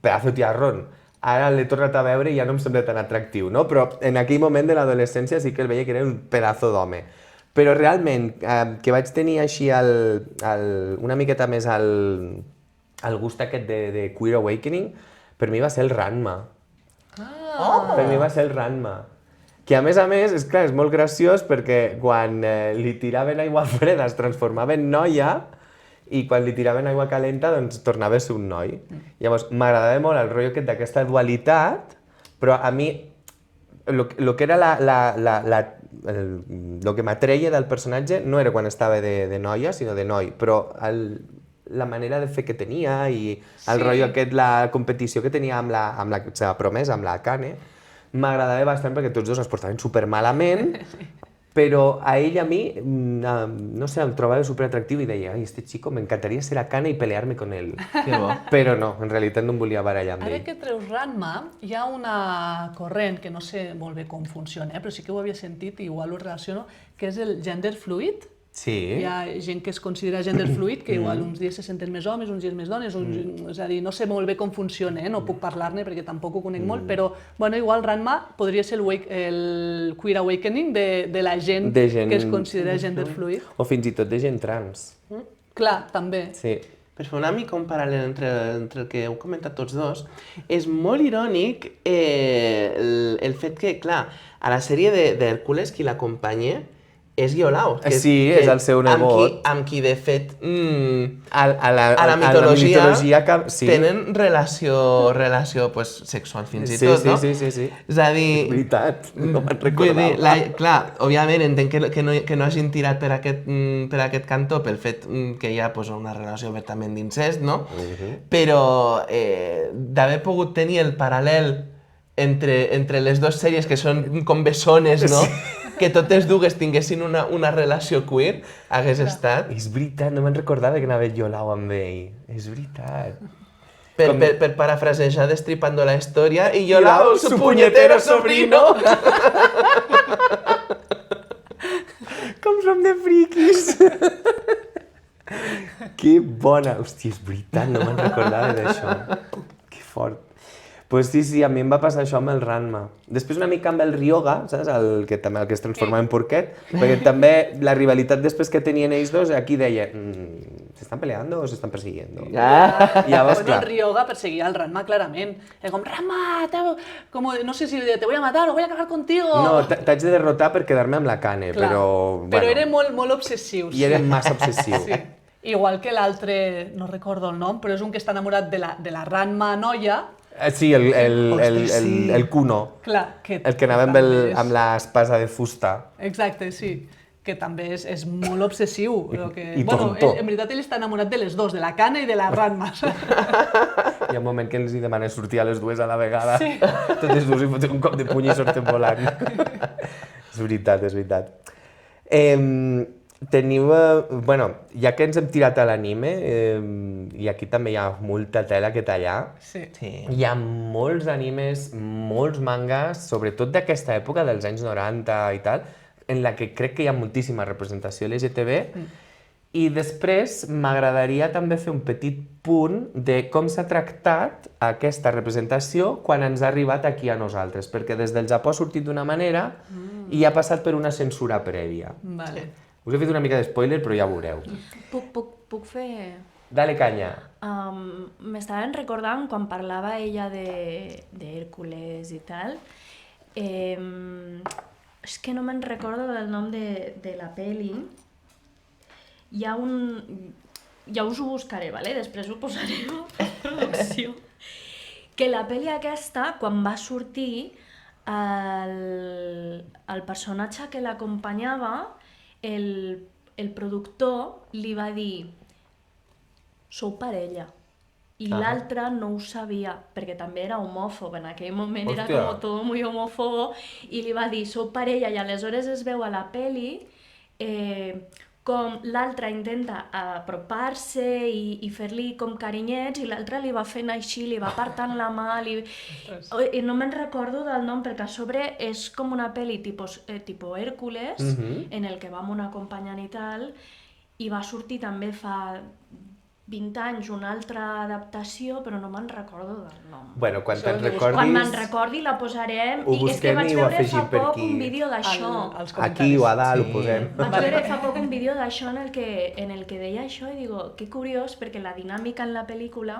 pedazo tiarrón. Ara l'he tornat a veure i ja no em sembla tan atractiu, no? Però en aquell moment de l'adolescència sí que el veia que era un pedazo d'home. Però realment, que vaig tenir així una miqueta més el gust aquest de Queer Awakening, per mi va ser el Ranma. Per mi va ser el Ranma. Que a més, és clar, és molt graciós perquè quan li tiraven aigua freda es transformava en noia i quan li tiraven aigua calenta doncs tornava a ser un noi. Llavors, m'agradava molt el rotllo aquest d'aquesta dualitat, però a mi lo que era lo que m'atreia del personatge no era quan estava de noia, sinó de noi, però la manera de fer que tenia i el rotllo aquest, la competició que tenia amb la seva promesa, amb la Akane, m'agradava bastant perquè tots dos es portaven supermalament, però a ell a mi, no sé, em trobava superatractiu i deia, ai, este chico, m'encantaria ser Akane i pelear-me con él. Que bo. Però no, en realitat no em volia barallar amb Ara ell. que treus Ranma, hi ha una corrent que no sé molt bé com funciona, però sí que ho havia sentit i igual ho relaciono, que és el gender fluid. Sí? Hi ha gent que es considera gender fluid, que igual uns dies se senten més homes, uns dies més dones, és a dir, no sé molt bé com funciona, no puc parlar-ne perquè tampoc ho conec molt, però bueno, igual Ranma podria ser el Queer Awakening de la gent que es considera gender fluid. O fins i tot de gent trans. Clar, també. Sí. Per fer una mica un paral·lel entre el que heu comentat tots dos, és molt irònic el fet que, clar, a la sèrie d'Hèrcules qui l'acompanya és Iolaus. Sí, és el seu nebot. Amb qui de fet, A la mitologia sí. tenen relació pues, sexual fins i Sí, tot, sí, no? sí, sí, sí. És a dir... És veritat, no me'n Vull dir, recordava. clar, òbviament entenc que no hagin tirat per aquest cantó pel fet que hi ha pues, una relació obertament d'incest, no? Però d'haver pogut tenir el paral·lel entre les dues sèries que són com bessones, no? que totes dues tinguessin una relació queer, hagués estat. És veritat, no me'n recordava que anava Yolau amb ell. És veritat. Per parafrasejar Destripando la Historia, y Yolau, su puñetero sobrino. Com som de friquis! Que bona! Hòstia, és veritat, no me'n recordava d'això. Que fort. Pues sí, a mi em va passar això amb el Ranma. Després una mica amb el Ryoga, saps? El que es transformava en porquet, perquè també la rivalitat després que tenien ells dos, aquí deia, ¿se están peleando o se están persiguiendo? Ah. I llavors, Bueno, clar, el Ryoga perseguía al Ranma clarament. Era com, Ranma, como, no sé si te voy a matar o voy a acabar contigo. no, t'haig de derrotar per quedar-me amb la Kane, Clar. però... Però bueno, era molt obsessiu. I era massa obsessiu. Sí. Igual que l'altre, no recordo el nom, però és un que està enamorat de la Ranma noia. Sí, el Kuno, Clar, el que anava amb l'espasa de fusta. Exacte, sí. Que també és molt obsessiu. I tonto. En veritat ell està enamorat de les dos, de la Kane i de la Ranma. Hi ha un moment que els hi demana sortir a les dues a la vegada. Sí. Totes dues hi foten un cop de puny i surten volant. És veritat, és veritat. Teniu... bueno, ja que ens hem tirat a l'anime, i aquí també hi ha molta tela que tallar, Sí. hi ha molts animes, molts mangas, sobretot d'aquesta època, dels anys 90 i tal, en la que crec que hi ha moltíssima representació LGTB, i després m'agradaria també fer un petit punt de com s'ha tractat aquesta representació quan ens ha arribat aquí a nosaltres, perquè des del Japó ha sortit d'una manera i ha passat per una censura prèvia. Vale. Us he fet una mica de spoiler, però ja ho veureu. Puc fer... Dale canya. M'estaven recordant quan parlava ella d'Hèrcules i tal. És que no me'n recordo del nom de la peli. Hi ha un... Ja us ho buscaré, vale? Després ho posaré a producció. Que la peli aquesta, quan va sortir, el personatge que l'acompanyava, el productor li va dir sou parella. I l'altre no ho sabia, perquè també era homòfob, en aquell moment era com tot molt homòfobo, i li va dir sou parella, i aleshores es veu a la peli com l'altre intenta apropar-se i fer-li com carinyets, i l'altre li va fent així, li va apartant la mà, i no me'n recordo del nom, perquè a sobre és com una pel·li tipus Hèrcules, en el que va amb un acompanyant i tal, i va sortir també fa 20 anys una altra adaptació, però no me'n recordo del nom. Bueno, quan te'n recordis... Quan me'n recordi la posarem, ho i és que busquem vaig i ho veure fa afegim per poc aquí. un vídeo d'això. Aquí o a dalt ho posem. Vaig veure fa poc un vídeo d'això en el que deia això i digo, que curiós, perquè la dinàmica en la pel·lícula,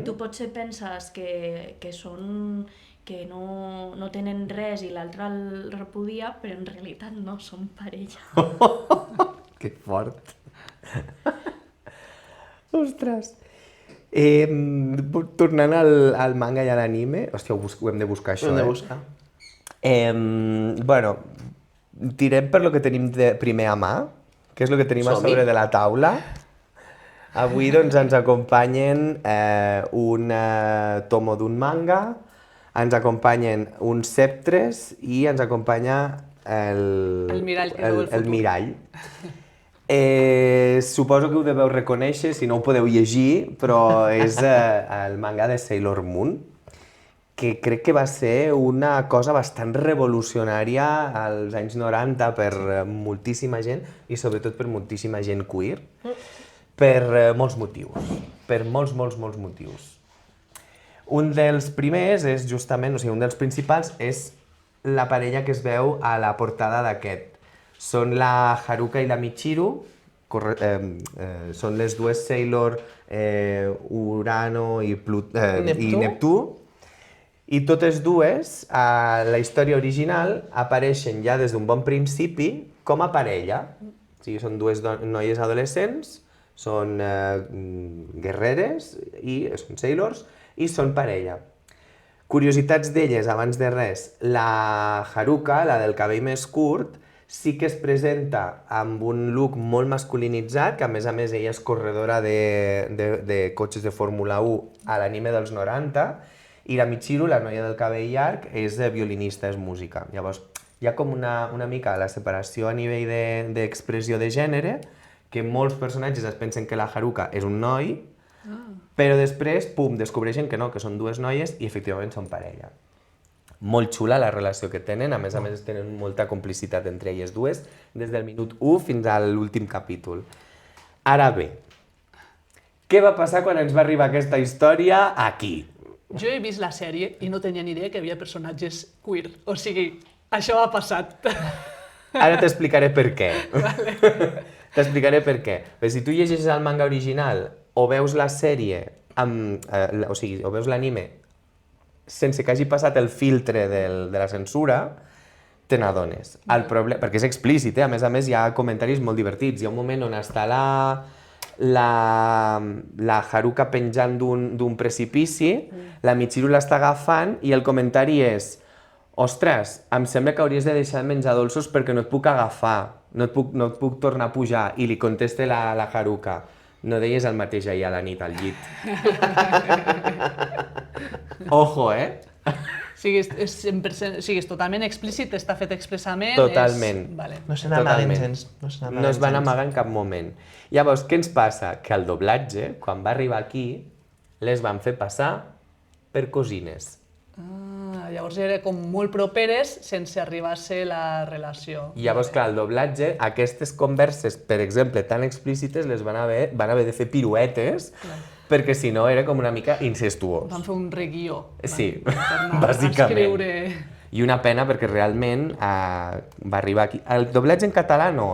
tu potser penses que són que no tenen res i l'altre el repudia, però en realitat no, són parella. Que fort. Ostres. Tornant al manga i a l'anime, hòstia, ho hem de buscar això, Ho hem de buscar. Bueno, tirem per lo que tenim primer a mà, que és el que tenim a sobre de la taula. Avui doncs ens acompanyen un tomo d'un manga, ens acompanyen uns ceptres i ens acompanya El mirall que veu el futur. el mirall. Suposo que ho deveu reconèixer, si no ho podeu llegir, però és el manga de Sailor Moon, que crec que va ser una cosa bastant revolucionària als anys 90 per moltíssima gent i sobretot per moltíssima gent queer, per molts motius, per molts motius. Un dels primers és justament, o sigui, un dels principals és la parella que es veu a la portada d'aquest. Són la Haruka i la Michiru, són les dues Sailor Urano i Neptú, i totes dues, a la història original, apareixen ja des d'un bon principi com a parella. O sigui, són dues noies adolescents, són guerreres, i són Sailors, i són parella. Curiositats d'elles, abans de res, la Haruka, la del cabell més curt, sí que es presenta amb un look molt masculinitzat, que a més ella és corredora de cotxes de Fórmula 1 a l'anime dels 90, i la Michiru, la noia del cabell llarg, és violinista, és música. Llavors, hi ha com una mica la separació a nivell d'expressió de gènere, que molts personatges es pensen que la Haruka és un noi, però després, pum, descobreixen que no, que són dues noies i efectivament són parella. Molt xula la relació que tenen, a més tenen molta complicitat entre elles dues, des del minut 1 fins a l'últim capítol. Ara bé, què va passar quan ens va arribar aquesta història aquí? Jo he vist la sèrie i no tenia ni idea que hi havia personatges queer. O sigui, això ha passat. Ara t'explicaré per què. T'explicaré per què. Però si tu llegeixes el manga original o veus la sèrie, o sigui, o veus l'anime, sense que hagi passat el filtre de la censura, te n'adones. Perquè és explícit, a més hi ha comentaris molt divertits. Hi ha un moment on està la Haruka penjant d'un precipici, la Michiru l'està agafant i el comentari és: ostres, em sembla que hauries de deixar de menjar dolços perquè no et puc agafar, no et puc tornar a pujar. I li contesta la Haruka: no deies el mateix ahir a la nit al llit. Ojo, O sigui, és totalment explícit, està fet expressament. Totalment. Vale. No se n'amaguen gens. No es van amagar en cap moment. Llavors, què ens passa? Que el doblatge, quan va arribar aquí, les van fer passar per cosines. Llavors era com molt properes sense arribar a ser la relació. Llavors, clar, el doblatge, aquestes converses, per exemple, tan explícites, les van haver de fer piruetes, perquè si no era com una mica incestuós. Van fer un reguió. Sí, bàsicament. bàsicament. I una pena perquè realment va arribar aquí. El doblatge en català no,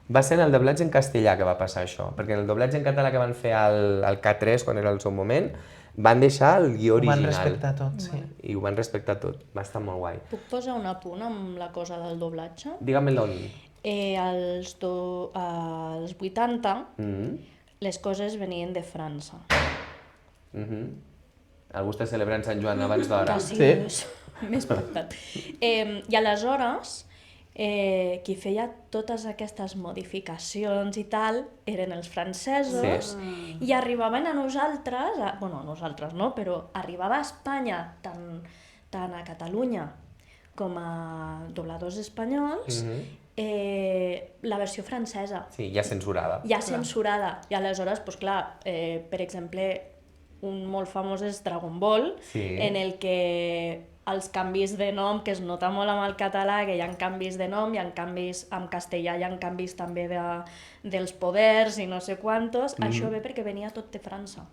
Va ser en el doblatge en castellà que va passar això, perquè en el doblatge en català que van fer al K3, quan era el seu moment, van deixar el guió original. Ho van respectar tot, sí. I ho van respectar tot, va estar molt guai. Puc posar un apunt amb la cosa del doblatge? Digue'm l'on. Als 80, les coses venien de França. Algú està celebrant Sant Joan abans d'hora. Sí. M'he espantat. I aleshores, qui feia totes aquestes modificacions i tal eren els francesos, i arribaven a nosaltres, bueno, a nosaltres no, però arribava a Espanya, tant a Catalunya com a dobladors espanyols, la versió francesa. Sí, ja censurada. Ja censurada. I aleshores, doncs clar, per exemple, un molt famós és Dragon Ball, en el que els canvis de nom, que es nota molt amb el català, que hi ha canvis de nom, hi ha canvis en castellà, hi ha canvis també dels poders i no sé quantos, això ve perquè venia tot de França.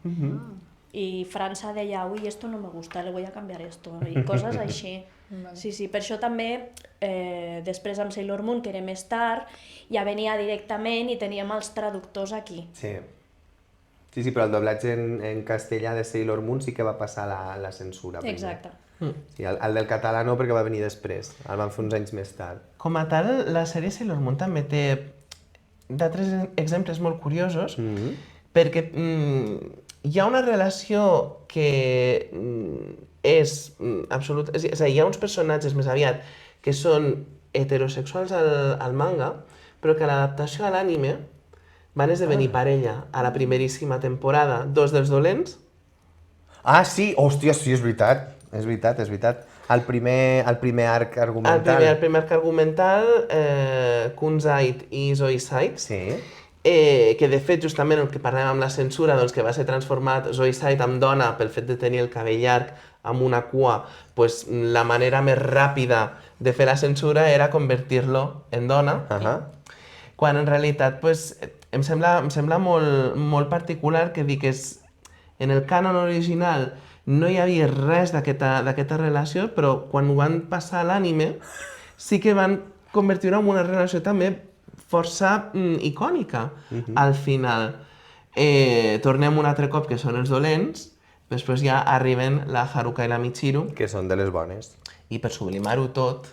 I França deia, ui, esto no me gusta, le voy a cambiar esto, i coses així. Sí, per això també, després amb Sailor Moon, que era més tard, ja venia directament i teníem els traductors aquí. Sí, però el doblatge en castellà de Sailor Moon sí que va passar la censura. Exacte. Sí, el del català no, perquè va venir després, el van fer uns anys més tard. Com a tal, la sèrie Sailor Moon també té d'altres exemples molt curiosos, perquè hi ha una relació que és absoluta... És a dir, hi ha uns personatges més aviat que són heterosexuals al manga, però que a l'adaptació a l'anime van esdevenir parella a la primeríssima temporada, dos dels dolents. Ah, sí! Hòstia, sí, és veritat. És veritat. El primer arc argumental. El primer arc argumental, Kunzite i Zoisite. Sí. Que de fet, justament el que parlem amb la censura, doncs que va ser transformat Zoisite en dona pel fet de tenir el cabell llarg amb una cua, doncs la manera més ràpida de fer la censura era convertir-lo en dona, quan en realitat doncs, em sembla molt particular que digués en el cànon original no hi havia res d'aquesta relació, però quan ho van passar a l'anime sí que van convertir-ho en una relació també força icònica. Al final, tornem un altre cop que són els dolents, després ja arriben la Haruka i la Michiru. Que són de les bones. I per sublimar-ho tot,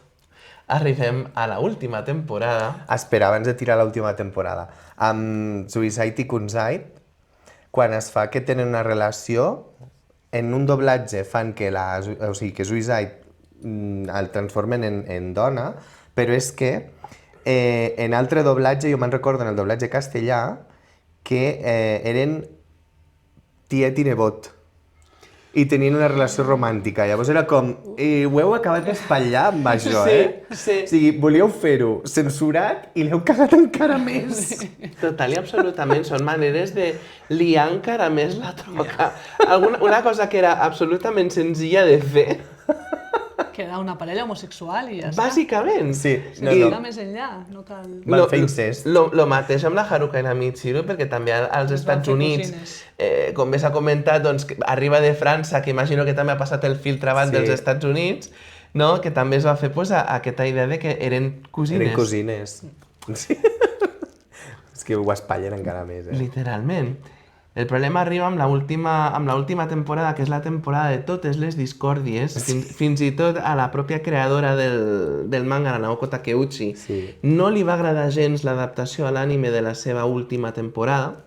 arribem a l'última temporada. Espera, abans de tirar l'última temporada. Amb Zoisite i Kunzite, quan es fa que tenen una relació, en un doblatge fan que Zoisite el transformen en dona, però és que en altre doblatge, jo me'n recordo en el doblatge castellà, que eren tiet i nebot. i tenien una relació romàntica. Llavors era com, ho heu acabat d'espatllar amb això, eh? Sí. O sigui, volíeu fer-ho censurat i l'heu cagat encara més. Total i absolutament, són maneres de liar encara més la troca. Una cosa que era absolutament senzilla de fer, Que era una parella homosexual i ja està. bàsicament. Sí, No, no, no. no. Més enllà, no cal... Van fer incest. Lo mateix amb la Haruka i la Michiru, perquè també als Es van Estats fer Units, cosines. com bé s'ha comentat, doncs, que arriba de França, que imagino que també ha passat el filtre abans Sí. dels Estats Units, no? Que també es va fer pues, aquesta idea de que eren cosines. Eren cosines. Sí. És que ho espatllen encara més, eh? Literalment. El problema arriba amb l'última temporada, que és la temporada de totes les discòrdies, fins i tot a la pròpia creadora del manga, la Naoko Takeuchi, Sí. no li va agradar gens l'adaptació a l'anime de la seva última temporada,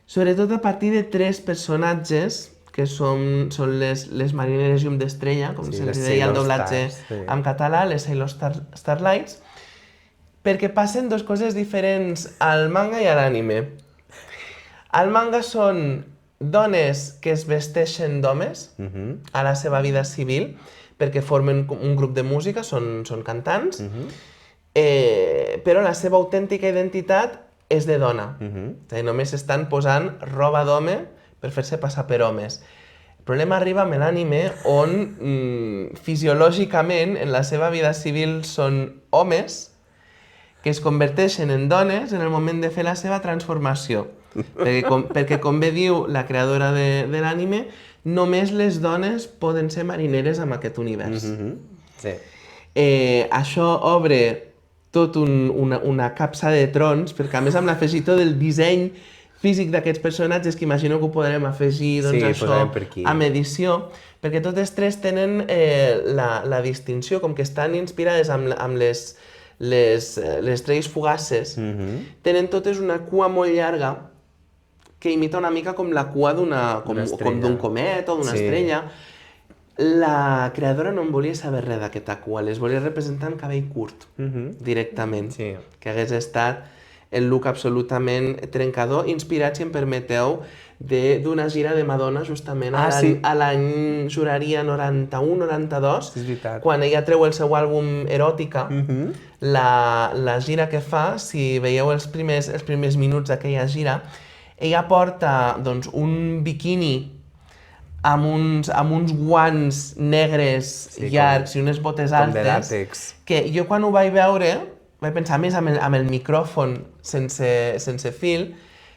sobretot a partir de 3 personatges que són les marineres llum d'estrella, com Sí, se les li deia el Sailor doblatge Stars, sí. en català, les Sailor Starlights, perquè passen 2 coses diferents al manga i a l'anime. Al manga són dones que es vesteixen d'homes a la seva vida civil, perquè formen un grup de música, són cantants, però la seva autèntica identitat és de dona. És a dir, només estan posant roba d'home per fer-se passar per homes. El problema arriba amb l'anime on fisiològicament en la seva vida civil són homes que es converteixen en dones en el moment de fer la seva transformació. Perquè com bé diu la creadora de l'anime, només les dones poden ser marineres en aquest univers. Sí. Això obre tot una capsa de trons, perquè a més amb l'afegitó del disseny físic d'aquests personatges, que imagino que ho podrem afegir doncs, Sí, això posarem per aquí. amb edició, perquè totes 3 tenen la distinció, com que estan inspirades amb les estrelles fugaces, tenen totes una cua molt llarga que imita una mica com la cua com d'un comet o d'una Sí. estrella. La creadora no en volia saber res d'aquesta cua, les volia representar amb cabell curt, directament, Sí. que hagués estat el look absolutament trencador, inspirat, si em permeteu, d'una gira de Madonna justament sí. a l'any, juraria, 91-92, Sí, és veritat. quan ella treu el seu àlbum Eròtica, la gira que fa, si veieu els primers minuts d'aquella gira, ella porta doncs, un biquini amb uns guants negres llargs i unes botes com de altes, làtex. que jo quan ho vaig veure, vaig pensar més amb el micròfon sense fil,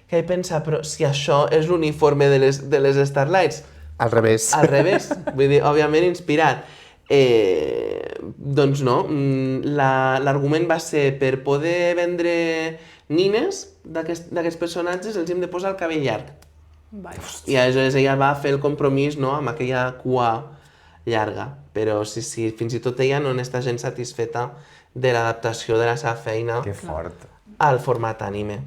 que vaig pensar, però si això és l'uniforme de les Starlights, Al revés. al revés, vull dir, òbviament inspirat. Doncs no, l'argument va ser per poder vendre nines d'aquests personatges els hem de posar el cabell llarg. Vaja. I aleshores ella va fer el compromís, no?, amb aquella cua llarga. Però sí, fins i tot ella no n'està gens satisfeta de l'adaptació de la seva feina Que fort. al format anime.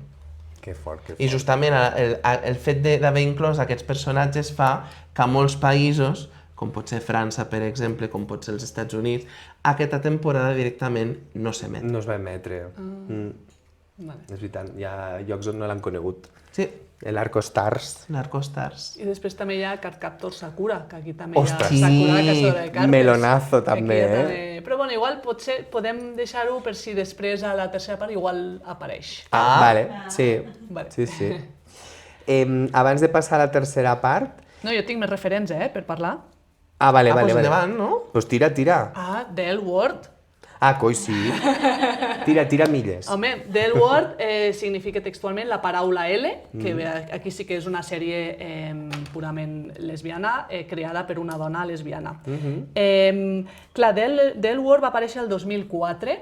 Que fort, que fort. I justament el fet d'haver inclòs aquests personatges fa que a molts països, com pot ser França, per exemple, com pot ser els Estats Units, aquesta temporada directament no s'emet. No es va emetre. Vale. És veritat, hi ha llocs on no l'han conegut. Sí, L'Arco Stars. Narcostars. I després també hi ha Cardcaptor Sakura, que aquí també Ostres. hi ha Sakura, Sí, Caçadora de Cartes. melonazo Aquí també, ja eh? Però bueno, igual potser podem deixar-ho per si després a la tercera part igual apareix. Vale, sí. Vale. Sí, sí. Abans de passar a la tercera part... No, jo tinc més referents, per parlar. Vale, Doncs vale. endavant, no? Pues tira. The L Word. Coi, sí. Tira milles. Home, The L Word significa textualment la paraula L, que aquí sí que és una sèrie purament lesbiana, creada per una dona lesbiana. Clar, The L Word va aparèixer el 2004,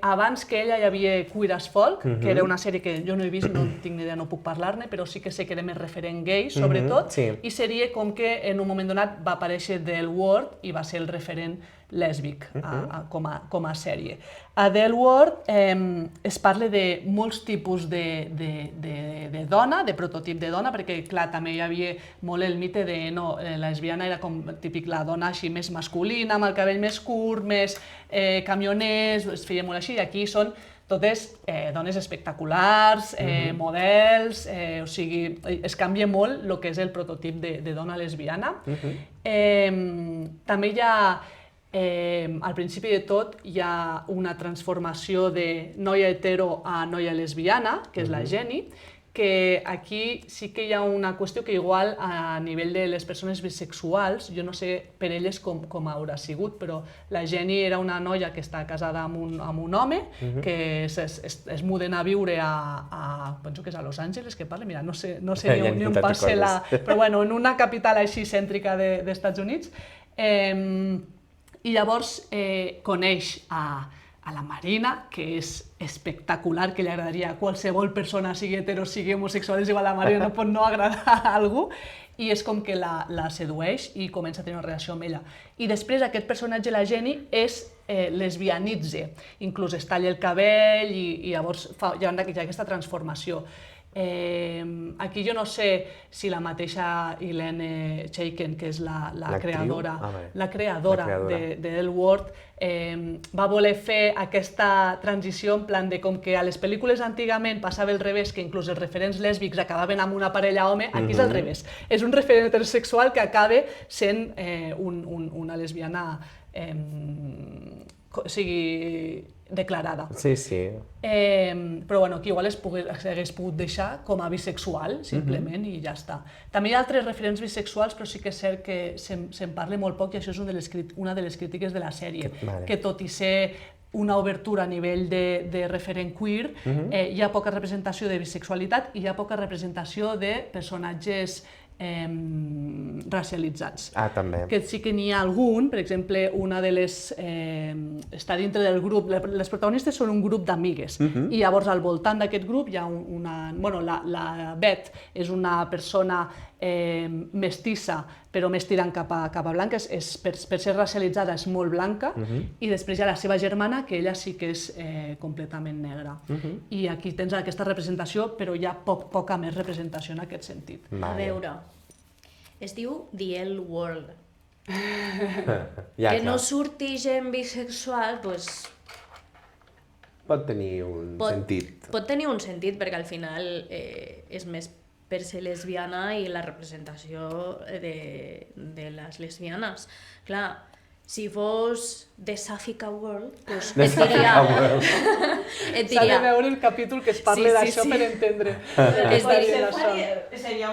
abans que ella hi havia Queer as Folk, que era una sèrie que jo no he vist, no tinc ni idea, no puc parlar-ne, però sí que sé que era més referent gay, sobretot, sí. i seria com que en un moment donat va aparèixer The L Word i va ser el referent lèsbic com a sèrie. A The L Word es parla de molts tipus de dona, de prototip de dona, perquè clar, també hi havia molt el mite de no, la lesbiana era com típic la dona així més masculina, amb el cabell més curt, més camioners, es feia molt així, i aquí són totes dones espectaculars, models, o sigui, es canvia molt el que és el prototip de dona lesbiana. També hi ha, al principi de tot, hi ha una transformació de noia hetero a noia lesbiana, que és la Jenny, que aquí sí que hi ha una qüestió que igual a nivell de les persones bisexuals, jo no sé per elles com haurà sigut, però la Jenny era una noia que està casada amb un home, que es muden a viure penso que és a Los Angeles, que parla, mira, no sé ni on passa però bueno, en una capital així cèntrica d'Estats Units, i llavors coneix a la Marina, que és espectacular, que li agradaria a qualsevol persona, sigui hetero, sigui homosexual, és igual, la Marina no pot no agradar a algú, i és com que la sedueix i comença a tenir una relació amb ella. I després aquest personatge, la Jenny, lesbianitza, inclús es talla el cabell i llavors hi ha aquesta transformació. Aquí jo no sé si la mateixa Elaine Chaiken, que és la creadora de L Word, va voler fer aquesta transició en plan de com que a les pel·lícules antigament passava al revés, que inclús els referents lèsbics acabaven amb una parella home, aquí és al revés. És un referent heterosexual que acaba sent una lesbiana, o sigui, declarada. Sí, sí. Però bueno, aquí igual s'hagués pogut deixar com a bisexual, simplement, i ja està. També hi ha altres referents bisexuals, però sí que és cert que se'n parla molt poc i això és una de les crítiques de la sèrie, que tot i ser una obertura a nivell de referent queer, hi ha poca representació de bisexualitat i hi ha poca representació de personatges racialitzats. També. Que sí que n'hi ha algun, per exemple, una de les... està dintre del grup, les protagonistes són un grup d'amigues, i llavors al voltant d'aquest grup hi ha una... Bueno, la Beth és una persona mestissa, però més tirant cap a blanca, per ser racialitzada és molt blanca, i després hi ha la seva germana, que ella sí que és completament negra. I aquí tens aquesta representació, però hi ha poca més representació en aquest sentit. A veure, es diu The L World. Que no surti gent bisexual, doncs... Pot tenir un sentit. Pot tenir un sentit, perquè al final és més per ser lesbiana i la representació de les lesbianes. Clar, si fos The Sapphica World, doncs et diria... S'ha de veure el capítol que es parla d'això per entendre. Seria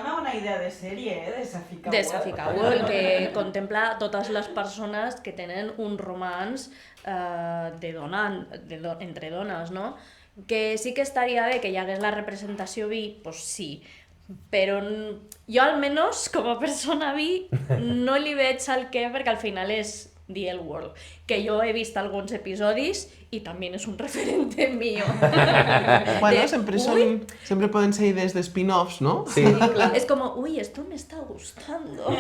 una bona idea de sèrie, de Sapphica World. De Sapphica World, que contempla totes les persones que tenen un romanç entre dones, no? Que sí que estaria bé que hi hagués la representació bi, doncs sí, però jo almenys com a persona bi no li veig el què, perquè al final és The L World, que jo he vist alguns episodis i també és un referente mío. Bueno, siempre pueden ser ideas de spin-offs, ¿no? Sí, claro. Es como, uy, esto me está gustando. ¿Por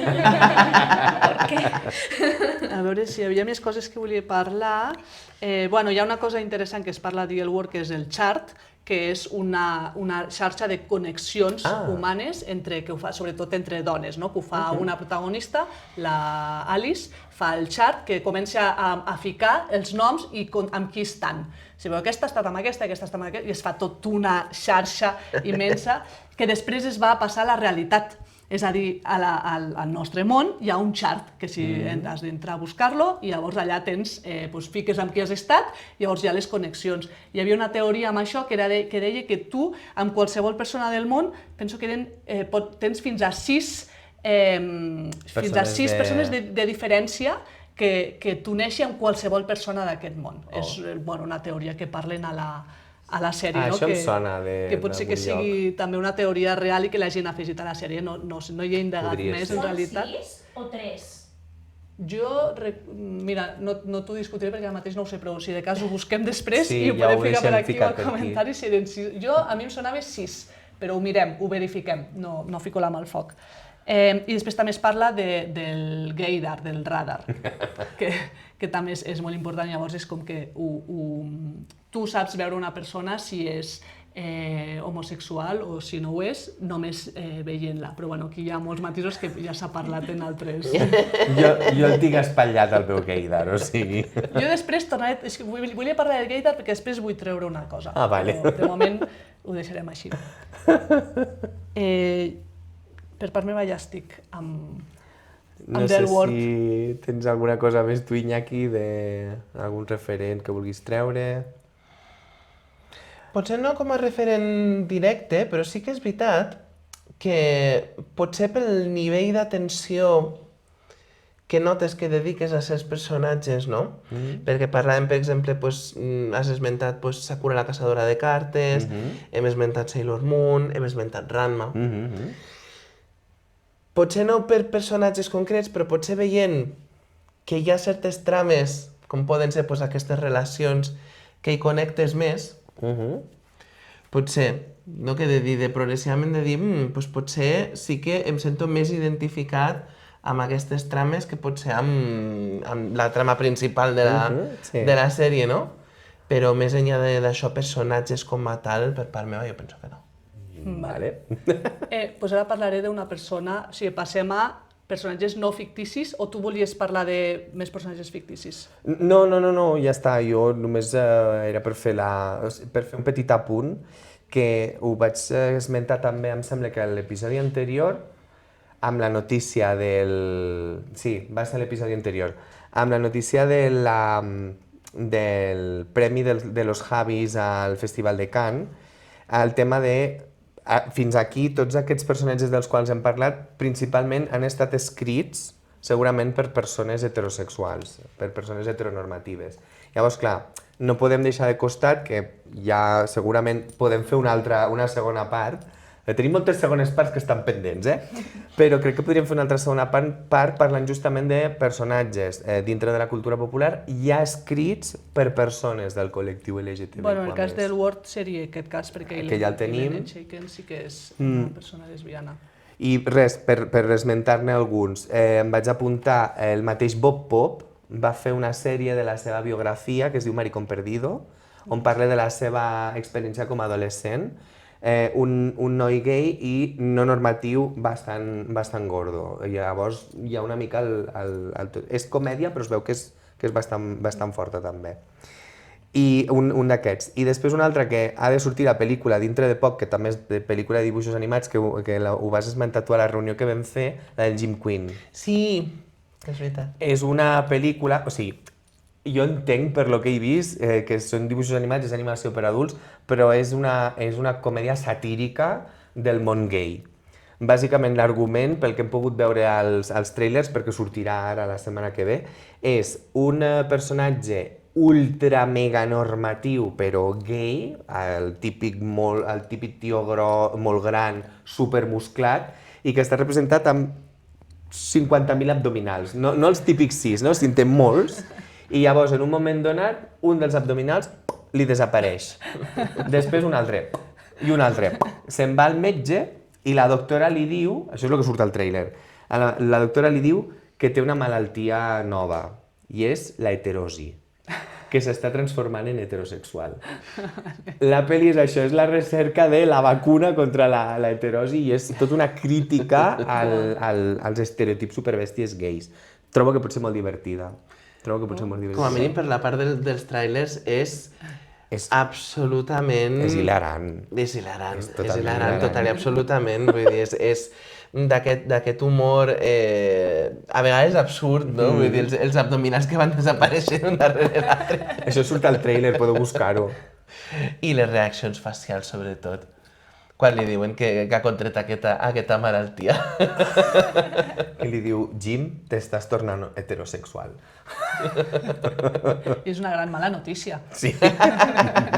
qué? A veure, si hi havia més coses que volia parlar. Bueno, hi ha una cosa interessant que es parla a The L Word, que és el chart, que és una xarxa de connexions humanes, que ho fa sobretot entre dones, no? Que ho fa una protagonista, la Alice, fa el xart que comença a ficar els noms i amb qui estan. Si veu, aquesta ha estat amb aquesta, aquesta ha estat amb aquesta, i es fa tot una xarxa immensa que després es va passar a la realitat. És a dir, al nostre món hi ha un chart que si has d'entrar a buscar-lo i llavors allà fiques amb qui has estat i llavors hi ha les connexions. Hi havia una teoria amb això que deia que tu, amb qualsevol persona del món, penso que tens fins a 6 persones de diferència que t'uneixi amb qualsevol persona d'aquest món. És una teoria que parlen a la sèrie, això em sona que pot ser que sigui també una teoria real i que la gent ha afegit a la sèrie, no hi he indagat més en realitat. Són 6 o 3? Jo, mira, no t'ho discutiré perquè ara mateix no ho sé, però si de cas ho busquem després i ho ja podem ho ficar per deixem aquí ficat al per comentari. A mi em sonava 6, però ho mirem, ho verifiquem, no fico la mà al foc. I després també es parla del gaydar, del radar, que també és molt important. Llavors és com que tu saps veure una persona si és homosexual o si no ho és, només veient-la. Però bueno, aquí hi ha molts matisos que ja s'ha parlat en altres... Jo el tinc espatllat al meu gaydar, o sigui... Jo després tornaré... És que volia parlar del gaydar perquè després vull treure una cosa. Ah, vale. Però de moment ho deixarem així. Per part meva ja estic amb No sé si tens alguna cosa més tu, Iñaki, d'algun referent que vulguis treure... Potser no com a referent directe, però sí que és veritat que potser pel nivell d'atenció que notes que dediques a certs personatges, no? Perquè parlàvem, per exemple, has esmentat Sakura la caçadora de cartes, hem esmentat Sailor Moon, hem esmentat Ranma. Potser no per personatges concrets, però potser veient que hi ha certes trames, com poden ser aquestes relacions, que hi connectes més, potser, no que de dir progressivament, de dir, potser sí que em sento més identificat amb aquestes trames que potser amb la trama principal de la sèrie, no? Però més enllà d'això, personatges com a tal, per part meva, jo penso que no. Vale. Doncs ara parlaré d'una persona, o sigui, passem a personatges no ficticis o tu volies parlar de més personatges ficticis? No, ja està. Jo només era per fer un petit apunt que ho vaig esmentar també, em sembla que a l'episodi anterior, amb la notícia del... Sí, va ser l'episodi anterior. Amb la notícia del Premi de los Javis al Festival de Cannes, el tema de... Fins aquí, tots aquests personatges dels quals hem parlat, principalment han estat escrits segurament per persones heterosexuals, per persones heteronormatives. Llavors, clar, no podem deixar de costat que ja segurament podem fer una segona part. Tenim moltes segones parts que estan pendents, però crec que podríem fer una altra segona part parlant justament de personatges dintre de la cultura popular ja escrits per persones del col·lectiu LGTBI+. Bueno, en el cas del Word seria aquest cas, perquè ja el tenim. Shaken sí que és una persona lesbiana. I res, per esmentar-ne alguns, em vaig apuntar el mateix Bob Pop, va fer una sèrie de la seva biografia que es diu Maricón Perdido, on parla de la seva experiència com a adolescent, un noi gay i no normatiu bastant gordo. Llavors hi ha una mica és comèdia, però es veu que és bastant forta també. I un d'aquests. I després un altre que ha de sortir a pel·lícula dintre de poc, que també és de pel·lícula de dibuixos animats, que ho vas esmentar tu a la reunió que vam fer, la del Jim Quinn. Sí, és veritat. És una pel·lícula, o sigui, jo entenc per lo que he vist que són dibuixos animats, és animació per adults, però és una comèdia satírica del món gay. Bàsicament l'argument, pel que hem pogut veure als trailers, perquè sortirà ara la setmana que ve, és un personatge ultra mega normatiu però gay, el típic tio molt gran, supermusclat, i que està representat amb 50.000 abdominals, no els típics 6, no? En té molts, i llavors en un moment donat un dels abdominals li desapareix. Després un altre, i un altre. Se'n va al metge i la doctora li diu, això és el que surt al tràiler, la doctora li diu que té una malaltia nova, i és la heterosi, que s'està transformant en heterosexual. La pel·li és això, és la recerca de la vacuna contra la heterosi i és tota una crítica als estereotips superbèsties gais. Trobo que pot ser molt divertida. Com a mínim per la part dels trailers és absolutament... És hilarant. És hilarant, total i absolutament. Vull dir, és d'aquest humor a vegades absurd, no? Vull dir, els abdominals que van desapareixent un darrere l'altre. Això surt al tràiler, podeu buscar-ho. I les reaccions facials, sobretot. Quan li diuen que ha contret aquesta malaltia. I li diu, Jim, t'estàs tornant heterosexual. És una gran mala notícia. Sí,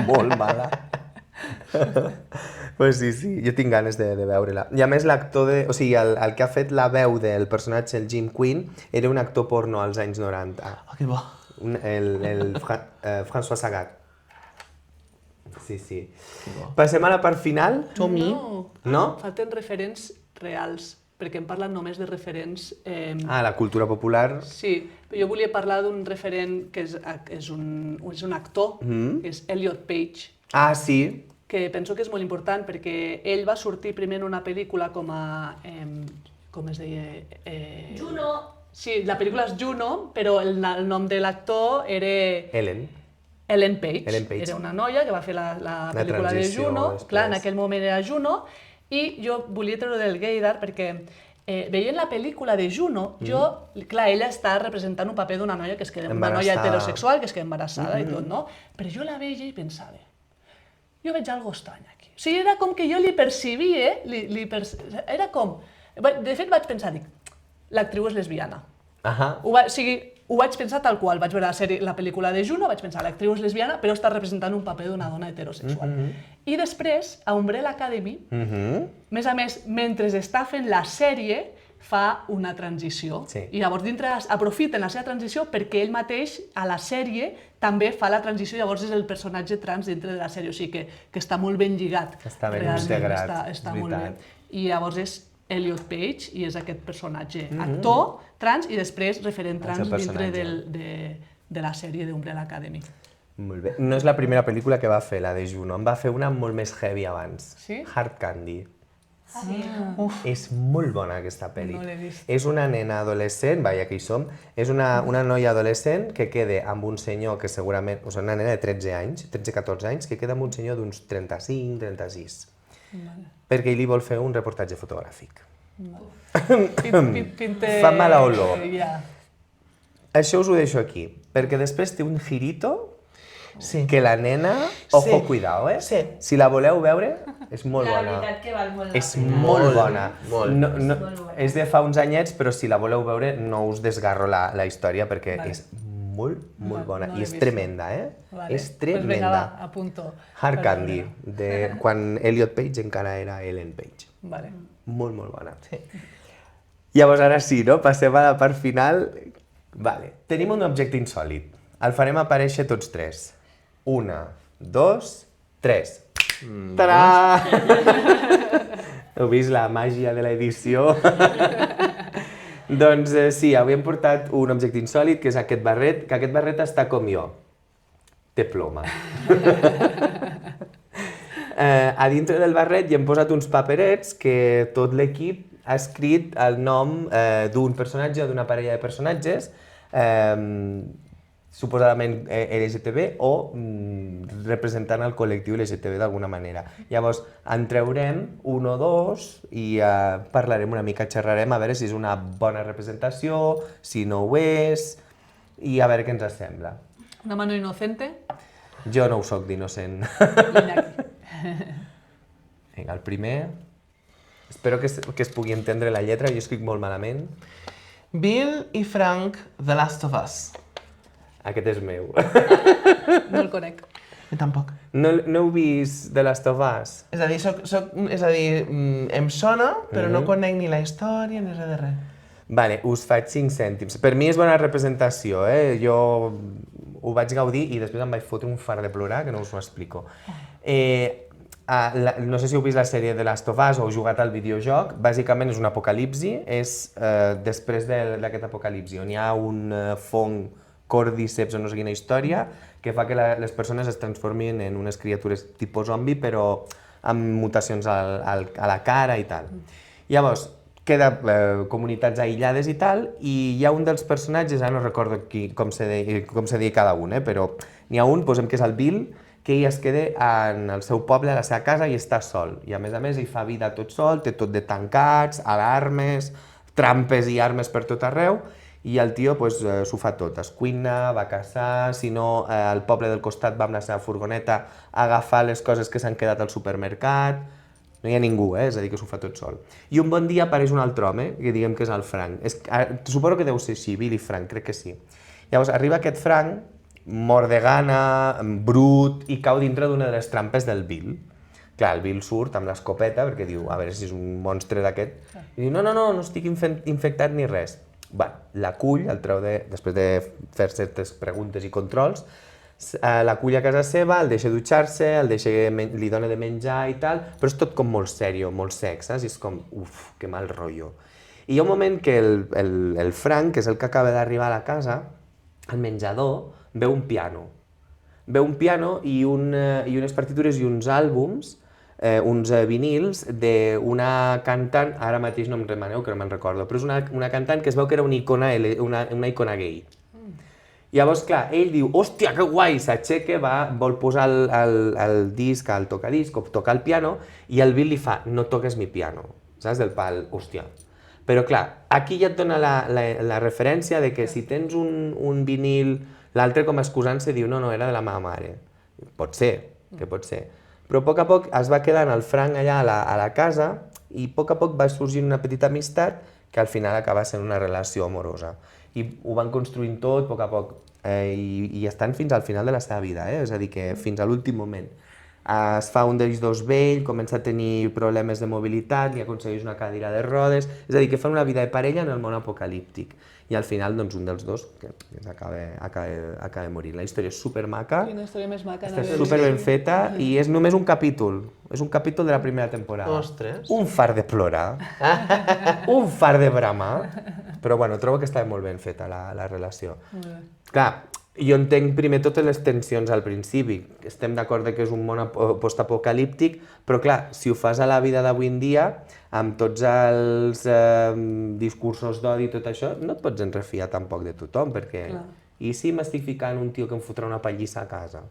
molt mala. Pues sí, jo tinc ganes de veure-la. I a més l'actor, o sigui, el que ha fet la veu del personatge, el Jim Quinn, era un actor porno als anys 90. Oh, que bo. El François Sagat. Sí. Passem a la part final. No? Falten referents reals, perquè hem parlat només de referents... La cultura popular. Sí, però jo volia parlar d'un referent que és un actor, que és Elliot Page. Ah, sí. que penso que és molt important perquè ell va sortir primer en una pel·lícula com a... com es deia? Juno. Sí, la pel·lícula és Juno, però el nom de l'actor era Ellen Page. Era una noia que va fer la pel·lícula de Juno. Després. Clar, en aquell moment era Juno. I jo volia treure del gaydar perquè veient la pel·lícula de Juno, clar, ella està representant un paper d'una noia que es queda una noia heterosexual que es queda embarassada i tot, no? Però jo la veia i pensava, jo veig algo estrany aquí. O sigui, era com que jo li percibia, era com... De fet, vaig pensar, dic, l'actriu és lesbiana. O sigui, ho vaig pensar tal qual. Vaig veure la pel·lícula de Juno, vaig pensar, l'actriu és lesbiana, però està representant un paper d'una dona heterosexual. I després, a Umbrella Academy, més a més, mentre està fent la sèrie, fa una transició. I llavors aprofiten la seva transició perquè ell mateix, a la sèrie, també fa la transició, llavors és el personatge trans dintre de la sèrie, o sigui que està molt ben lligat. Està ben integrat, està molt bé. I llavors és Elliot Page i és aquest personatge actor trans i després referent trans dintre de la sèrie d'Umbrella Academy. Molt bé. No és la primera pel·lícula que va fer, la de Juno. En va fer una molt més heavy abans. Sí? Hard Candy. És molt bona aquesta pel·li. No l'he vist. És una nena adolescent, vaja que hi som, és una noia adolescent que queda amb un senyor que segurament, o sigui, una nena de 13 anys, 13-14 anys, que queda amb un senyor d'uns 35-36. Perquè ell li vol fer un reportatge fotogràfic. Fa mala olor. Això us ho deixo aquí, perquè després té un girito que la nena, ojo, cuidao, si la voleu veure, és molt bona. La veritat que val molt la pena. És molt bona. És de fa uns anyets, però si la voleu veure no us desgarro la història perquè és molt bona i és tremenda, És tremenda. Vinga, va, apunto. Hard Candy, de quan Elliot Page encara era Ellen Page. Molt bona. Llavors ara sí, no? Passem a la part final. Tenim un objecte insòlit. El farem aparèixer tots tres. 1, 2, 3. Tarà! Heu vist la màgia de l'edició? Doncs sí, avui hem portat un objecte insòlit, que és aquest barret, que aquest barret està com jo. Té ploma. A dintre del barret hi hem posat uns paperets que tot l'equip ha escrit el nom d'un personatge o d'una parella de personatges suposadament LGTB o representant el col·lectiu LGTB d'alguna manera. Llavors, en traurem un o dos i parlarem una mica, xerrarem a veure si és una bona representació, si no ho és, i a veure què ens sembla. Una mano inocente. Jo no ho soc d'innocent. Vinga, el primer. Espero que es pugui entendre la lletra, jo escric molt malament. Bill i Frank, The Last of Us. Aquest és meu. No el conec. Jo tampoc. No heu vist The Last of Us? És a dir, em sona, però no conec ni la història ni res de res. Vale, us faig 5 cèntims. Per mi és bona representació, Jo ho vaig gaudir i després em vaig fotre un fart de plorar, que no us ho explico. No sé si heu vist la sèrie The Last of Us o heu jugat al videojoc. Bàsicament és un apocalipsi, és després d'aquest apocalipsi, on hi ha un fong còrdiceps o no sé quina història, que fa que les persones es transformin en unes criatures tipus zombi, però amb mutacions a la cara i tal. Llavors, queda comunitats aïllades i tal, i hi ha un dels personatges, ara no recordo com se deia cada un, però n'hi ha un, posem que és el Bill, que ell es queda en el seu poble, a la seva casa, i està sol. I a més, ell fa vida tot sol, té tot de tancats, alarmes, trampes i armes per tot arreu, i el tio s'ho fa tot, es cuina, va a caçar, si no, al poble del costat va amb la seva furgoneta a agafar les coses que s'han quedat al supermercat, no hi ha ningú, és a dir, que s'ho fa tot sol. I un bon dia apareix un altre home, que diguem que és el Frank. Suposo que deu ser així, Bill i Frank, crec que sí. Llavors arriba aquest Frank, mort de gana, brut, i cau dintre d'una de les trampes del Bill. Clar, el Bill surt amb l'escopeta, perquè diu, a veure si és un monstre d'aquest, i diu, no estic infectat ni res. L'acull, després de fer certes preguntes i controls, l'acull a casa seva, el deixa dutxar-se, li dona de menjar i tal, però és tot com molt serio, molt sec, saps? I és com, que mal rotllo. I hi ha un moment que el Frank, que és el que acaba d'arribar a la casa, al menjador, veu un piano. ve un piano i unes partitures i uns àlbums, uns vinils d'una cantant, ara mateix no em remeneu, que no me'n recordo, però és una cantant que es veu que era una icona gay. Llavors, clar, ell diu, hòstia, que guai, s'aixeca, vol posar el disc al tocadisc o tocar el piano i el Bill li fa, no toques mi piano, saps? Del pal, hòstia. Però clar, aquí ja et dona la referència de que si tens un vinil, l'altre com excusant-se diu, no, era de la meva mare. Pot ser, que pot ser. Però a poc es va quedant el Frank allà a la casa i a poc va sorgir una petita amistat que al final acaba sent una relació amorosa. I ho van construint tot, a poc, i estan fins al final de la seva vida, és a dir, que fins a l'últim moment. Es fa un d'ells dos vell, comença a tenir problemes de mobilitat, li aconsegueix una cadira de rodes, és a dir, que fan una vida de parella en el món apocalíptic. I al final, doncs, un dels dos que acaba de morir. La història és supermaca, Quina història més maca. està super ben feta i és només un capítol. És un capítol de la primera temporada. Ostres. Un far de plorar, un far de bramar, però bueno, trobo que estava molt ben feta la relació. Clar, jo entenc primer totes les tensions al principi. Estem d'acord que és un món postapocalíptic, però clar, si ho fas a la vida d'avui en dia, amb tots els discursos d'odi i tot això, no et pots enrefiar tampoc de tothom, perquè... I si m'estic ficant un tio que em fotrà una pallissa a casa?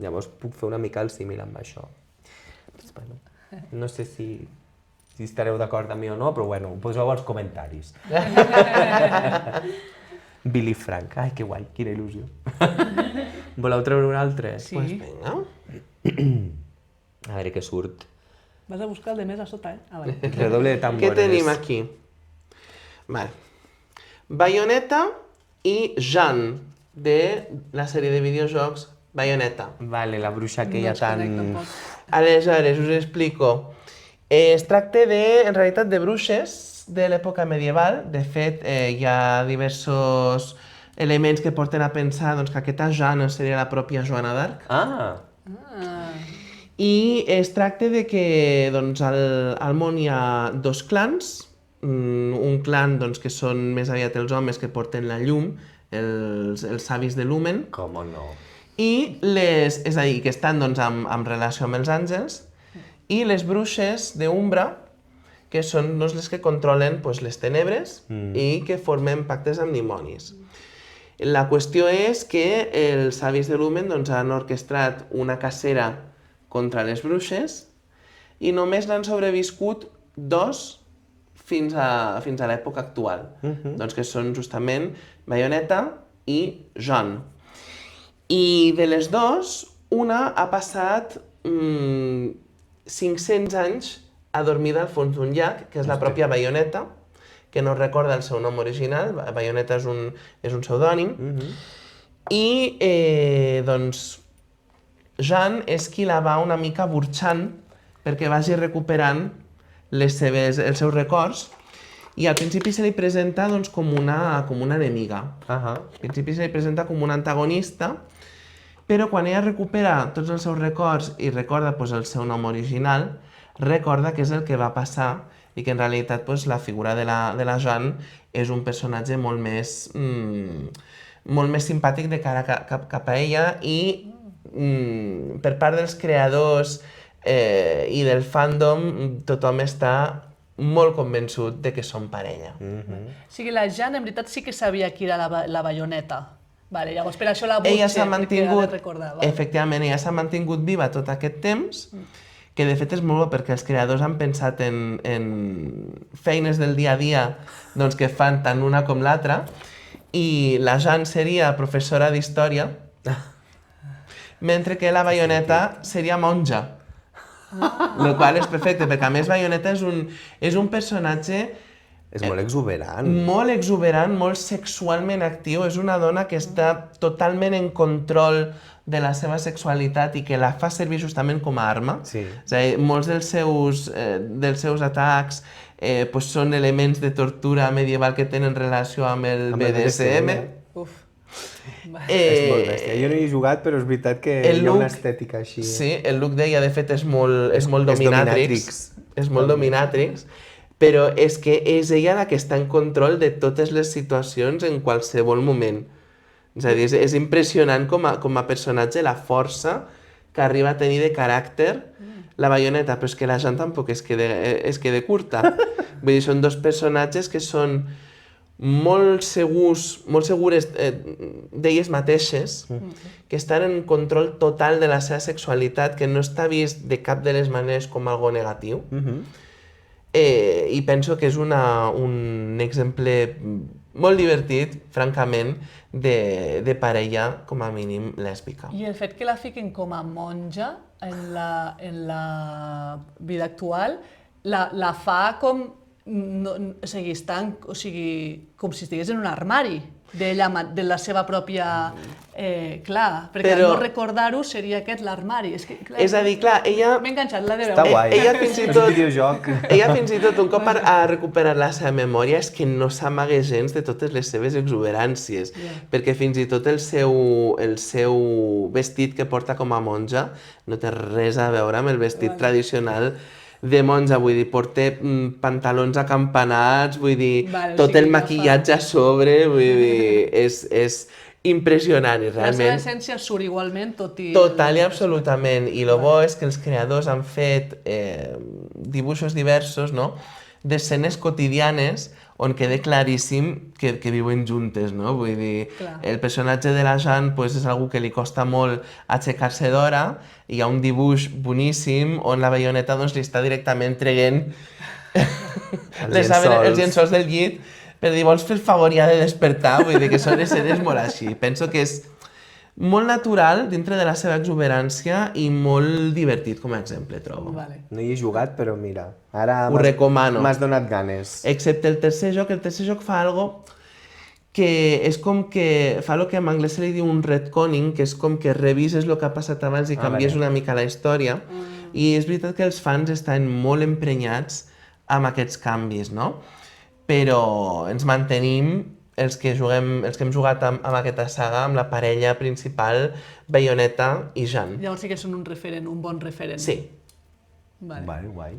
Llavors puc fer una mica el símil amb això. Doncs, bueno, no sé si estareu d'acord amb mi o no, però bueno, ho poseu als comentaris. Billy Frank, ai que guai, quina il·lusió. Voleu treure un altre? Sí. Pues vinga. A veure què surt. Vas a buscar el de més a sota, vale. Redoble de tambores. Què tenim aquí? Vale. Bayonetta i Jeanne, de la sèrie de videojocs Bayonetta. Vale, la bruixa aquella No es conec tan... tampoc. Aleshores, us explico. Es tracta en realitat, de bruixes de l'època medieval. De fet, hi ha diversos elements que porten a pensar doncs, que aquesta Jeanne seria la pròpia Joana d'Arc. Ah! I es tracta de que doncs, al món hi ha dos clans. Un clan doncs, que són més aviat els homes que porten la llum, els savis de Lumen, Com no? i és a dir, que estan doncs, en relació amb els àngels, i les bruixes d'Umbra, que són doncs, les que controlen doncs, les tenebres i que formen pactes amb dimonis. La qüestió és que els savis de Lumen doncs, han orquestrat una cacera contra les bruixes i només n'han sobreviscut dos fins a l'època actual, doncs que són justament Bayonetta i Jeanne. I de les dos, una ha passat 500 anys adormida al fons d'un llac, que és la pròpia Bayonetta, que no recorda el seu nom original, Bayonetta és un pseudònim, i doncs Jeanne és qui la va una mica burxant perquè vagi recuperant els seus records, i al principi se li presenta doncs, com una enemiga. Al principi se li presenta com una antagonista, però quan ella recupera tots els seus records i recorda doncs, el seu nom original, recorda què és el que va passar i que en realitat doncs, la figura de la Jeanne és un personatge molt més simpàtic de cara cap a ella i per part dels creadors i del fandom tothom està molt convençut de que són parella. O sigui, la Jeanne en veritat sí que sabia qui era la Bayonetta. Vale, llavors per això la burxa, Ella s'ha mantingut, recordar. efectivament, ella s'ha mantingut viva tot aquest temps, que de fet és molt bo perquè els creadors han pensat en feines del dia a dia doncs, que fan tant una com l'altra, i la Jeanne seria professora d'història, mentre que la Bayonetta seria monja. El qual és perfecte, perquè a més Bayonetta és un personatge És molt exuberant. molt exuberant, molt sexualment actiu, és una dona que està totalment en control de la seva sexualitat i que la fa servir justament com a arma. Sí. És a dir, molts dels seus atacs doncs són elements de tortura medieval que tenen relació amb el BDSM. Uf. És molt bèstia. Jo no hi he jugat, però és veritat que hi ha una estètica així. Sí, el look d'ella, de fet, és molt dominatrix. És molt dominatrix, però és que és ella la que està en control de totes les situacions en qualsevol moment. És a dir, és impressionant com a personatge la força que arriba a tenir de caràcter la Bayonetta, però és que la Jeanne tampoc es queda curta. Vull dir, són dos personatges que són molt segures d'elles mateixes, que estan en control total de la seva sexualitat, que no està vist de cap de les maneres com algo negatiu. I penso que és un exemple molt divertit, francament, de parella, com a mínim, lèsbica. I el fet que la fiquen com a monja en la vida actual la fa com o sigui, com si estigués en un armari de la seva pròpia... Clar, perquè al no recordar-ho seria aquest l'armari. És a dir, clar, ella... M'he enganxat, la de veure. Està guai. Ella fins i És tot... un videojoc. Ella fins i tot, un cop ha recuperat la seva memòria, és que no s'amaga gens de totes les seves exuberàncies, perquè fins i tot el seu vestit que porta com a monja no té res a veure amb el vestit tradicional de monja, vull dir, porta pantalons acampanats, vull dir, tot el maquillatge a sobre, vull dir, és impressionant i realment... La seva essència surt igualment, tot i... Total i absolutament. I el bo és que els creadors han fet dibuixos diversos, no?, d'escenes quotidianes on queda claríssim que viuen juntes, no? Vull dir, el personatge de la Jeanne és algú que li costa molt aixecar-se d'hora, i hi ha un dibuix boníssim on la Bayonetta li està directament traient els llençols del llit per dir, vols fer el favor ja de despertar? Vull dir que són escenes molt així. Penso que és molt natural dintre de la seva exuberància i molt divertit com a exemple, trobo. No hi he jugat, però mira, ara ho recomano. M'has donat ganes. Excepte el tercer joc fa algo que és com que fa el que en anglès se li diu un retconning, que és com que revises el que ha passat abans i canvies una mica la història. I és veritat que els fans estan molt emprenyats amb aquests canvis, no? Però ens mantenim els que hem jugat amb aquesta saga, amb la parella principal, Bayonetta i Jeanne. Llavors sí que són un referent, un bon referent. Sí. Guai.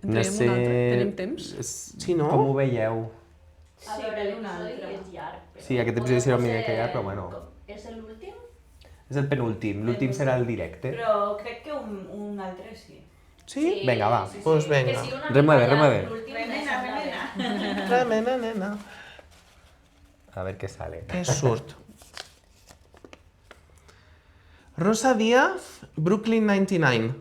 Entrem un altre. Tenim temps? Sí, no? Com ho veieu? A veure, l'episodi és llarg. Sí, aquest episodi serà una mica llarg, però bueno. És l'últim? És el penúltim. L'últim serà el directe. Però crec que un altre sí. Sí? Vinga, va. Doncs vinga. Remueve. Remena, nena. A ver qué sale. Què surt? Rosa Díaz, Brooklyn 99.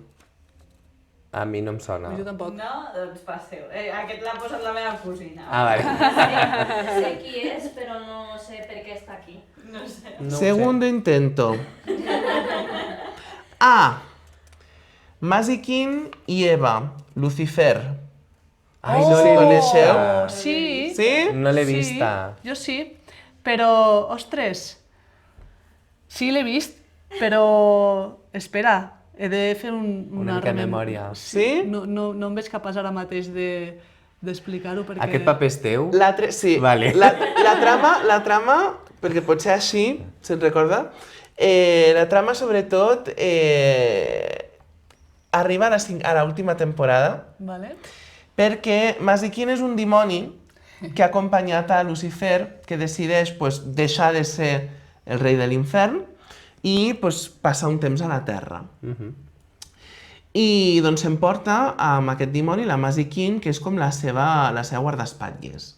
A mi no em sona. Jo tampoc. No? Doncs passeu. Aquest l'ha posat la meva cosina. Vale. Sé qui és, però no sé per què està aquí. No sé. Segundo intento. A. Mazikin i Eva, Lucifer. Ai, no l'he coneixeu? Sí. Sí? No l'he vista. Jo sí, però, ostres, sí l'he vist, però, espera, he de fer Una mica de memòria. Sí? No em veig capaç ara mateix d'explicar-ho perquè... Aquest paper és teu? Sí. Vale. La trama, perquè pot ser així, se'n recorda? La trama, sobretot, arriba a l'última temporada, Vale. perquè Mazikin és un dimoni que ha acompanyat a Lucifer, que decideix deixar de ser el rei de l'infern i passar un temps a la Terra. I doncs s'emporta amb aquest dimoni la Mazikin, que és com la seva guardaespatlles.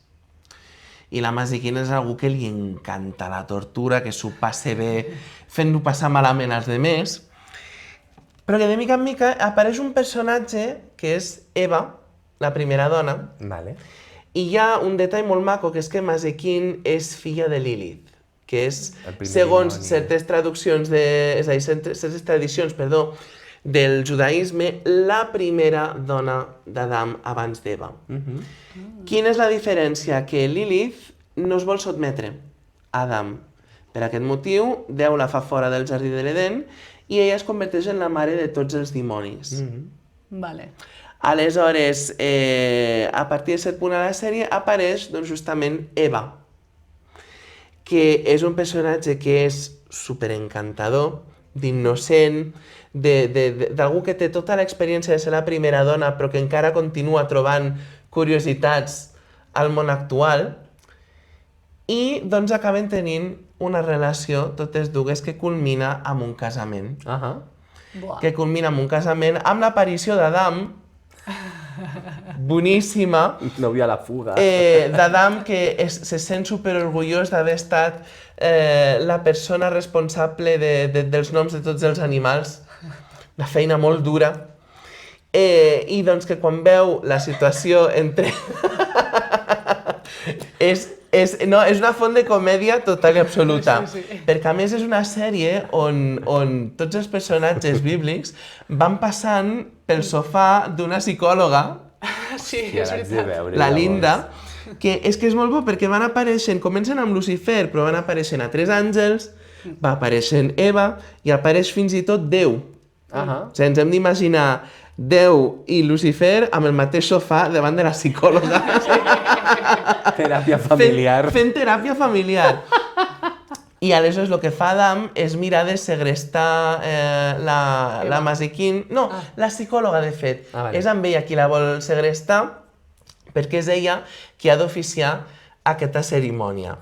I la Mazikin és algú que li encanta la tortura, que s'ho passe bé fent-ho passar malament als demés, però que de mica en mica apareix un personatge que és Eva, la primera dona, Vale. i hi ha un detall molt maco, que és que Mazekin és filla de Lilith, que és, segons certes traduccions, és a dir, certes tradicions, del judaïsme, la primera dona d'Adam abans d'Eva. Quina és la diferència? Que Lilith no es vol sotmetre a Adam. Per aquest motiu, Déu la fa fora del jardí de l'Eden i ella es converteix en la mare de tots els dimonis. Vale. Aleshores, a partir de cert punt a la sèrie apareix justament Eva, que és un personatge que és superencantador, d'innocent, d'algú que té tota l'experiència de ser la primera dona però que encara continua trobant curiositats al món actual I doncs acaben tenint una relació, totes dues, que culmina amb un casament. Buah. Que culmina amb un casament amb l'aparició d'Adam, boníssima, Novio a la fuga. d'Adam que se sent superorgullós d'haver estat la persona responsable dels noms de tots els animals, una feina molt dura, i doncs que quan veu la situació entre... és una font de comèdia total i absoluta, perquè a més és una sèrie on tots els personatges bíblics van passant pel sofà d'una psicòloga, Sí, Ja és l'haig de veritat. veure, la llavors. Linda, que és molt bo perquè van apareixent, comencen amb Lucifer, però van apareixent a tres àngels, va apareixent Eva i apareix fins i tot Déu. O sigui, ens hem d'imaginar Déu i Lucifer amb el mateix sofà davant de la psicòloga. Teràpia familiar. Fent teràpia familiar. I aleshores el que fa Adam és mirar de segrestar la Masequín. No, la psicòloga, de fet. Vale. És amb ella qui la vol segrestar perquè és ella qui ha d'oficiar aquesta cerimònia.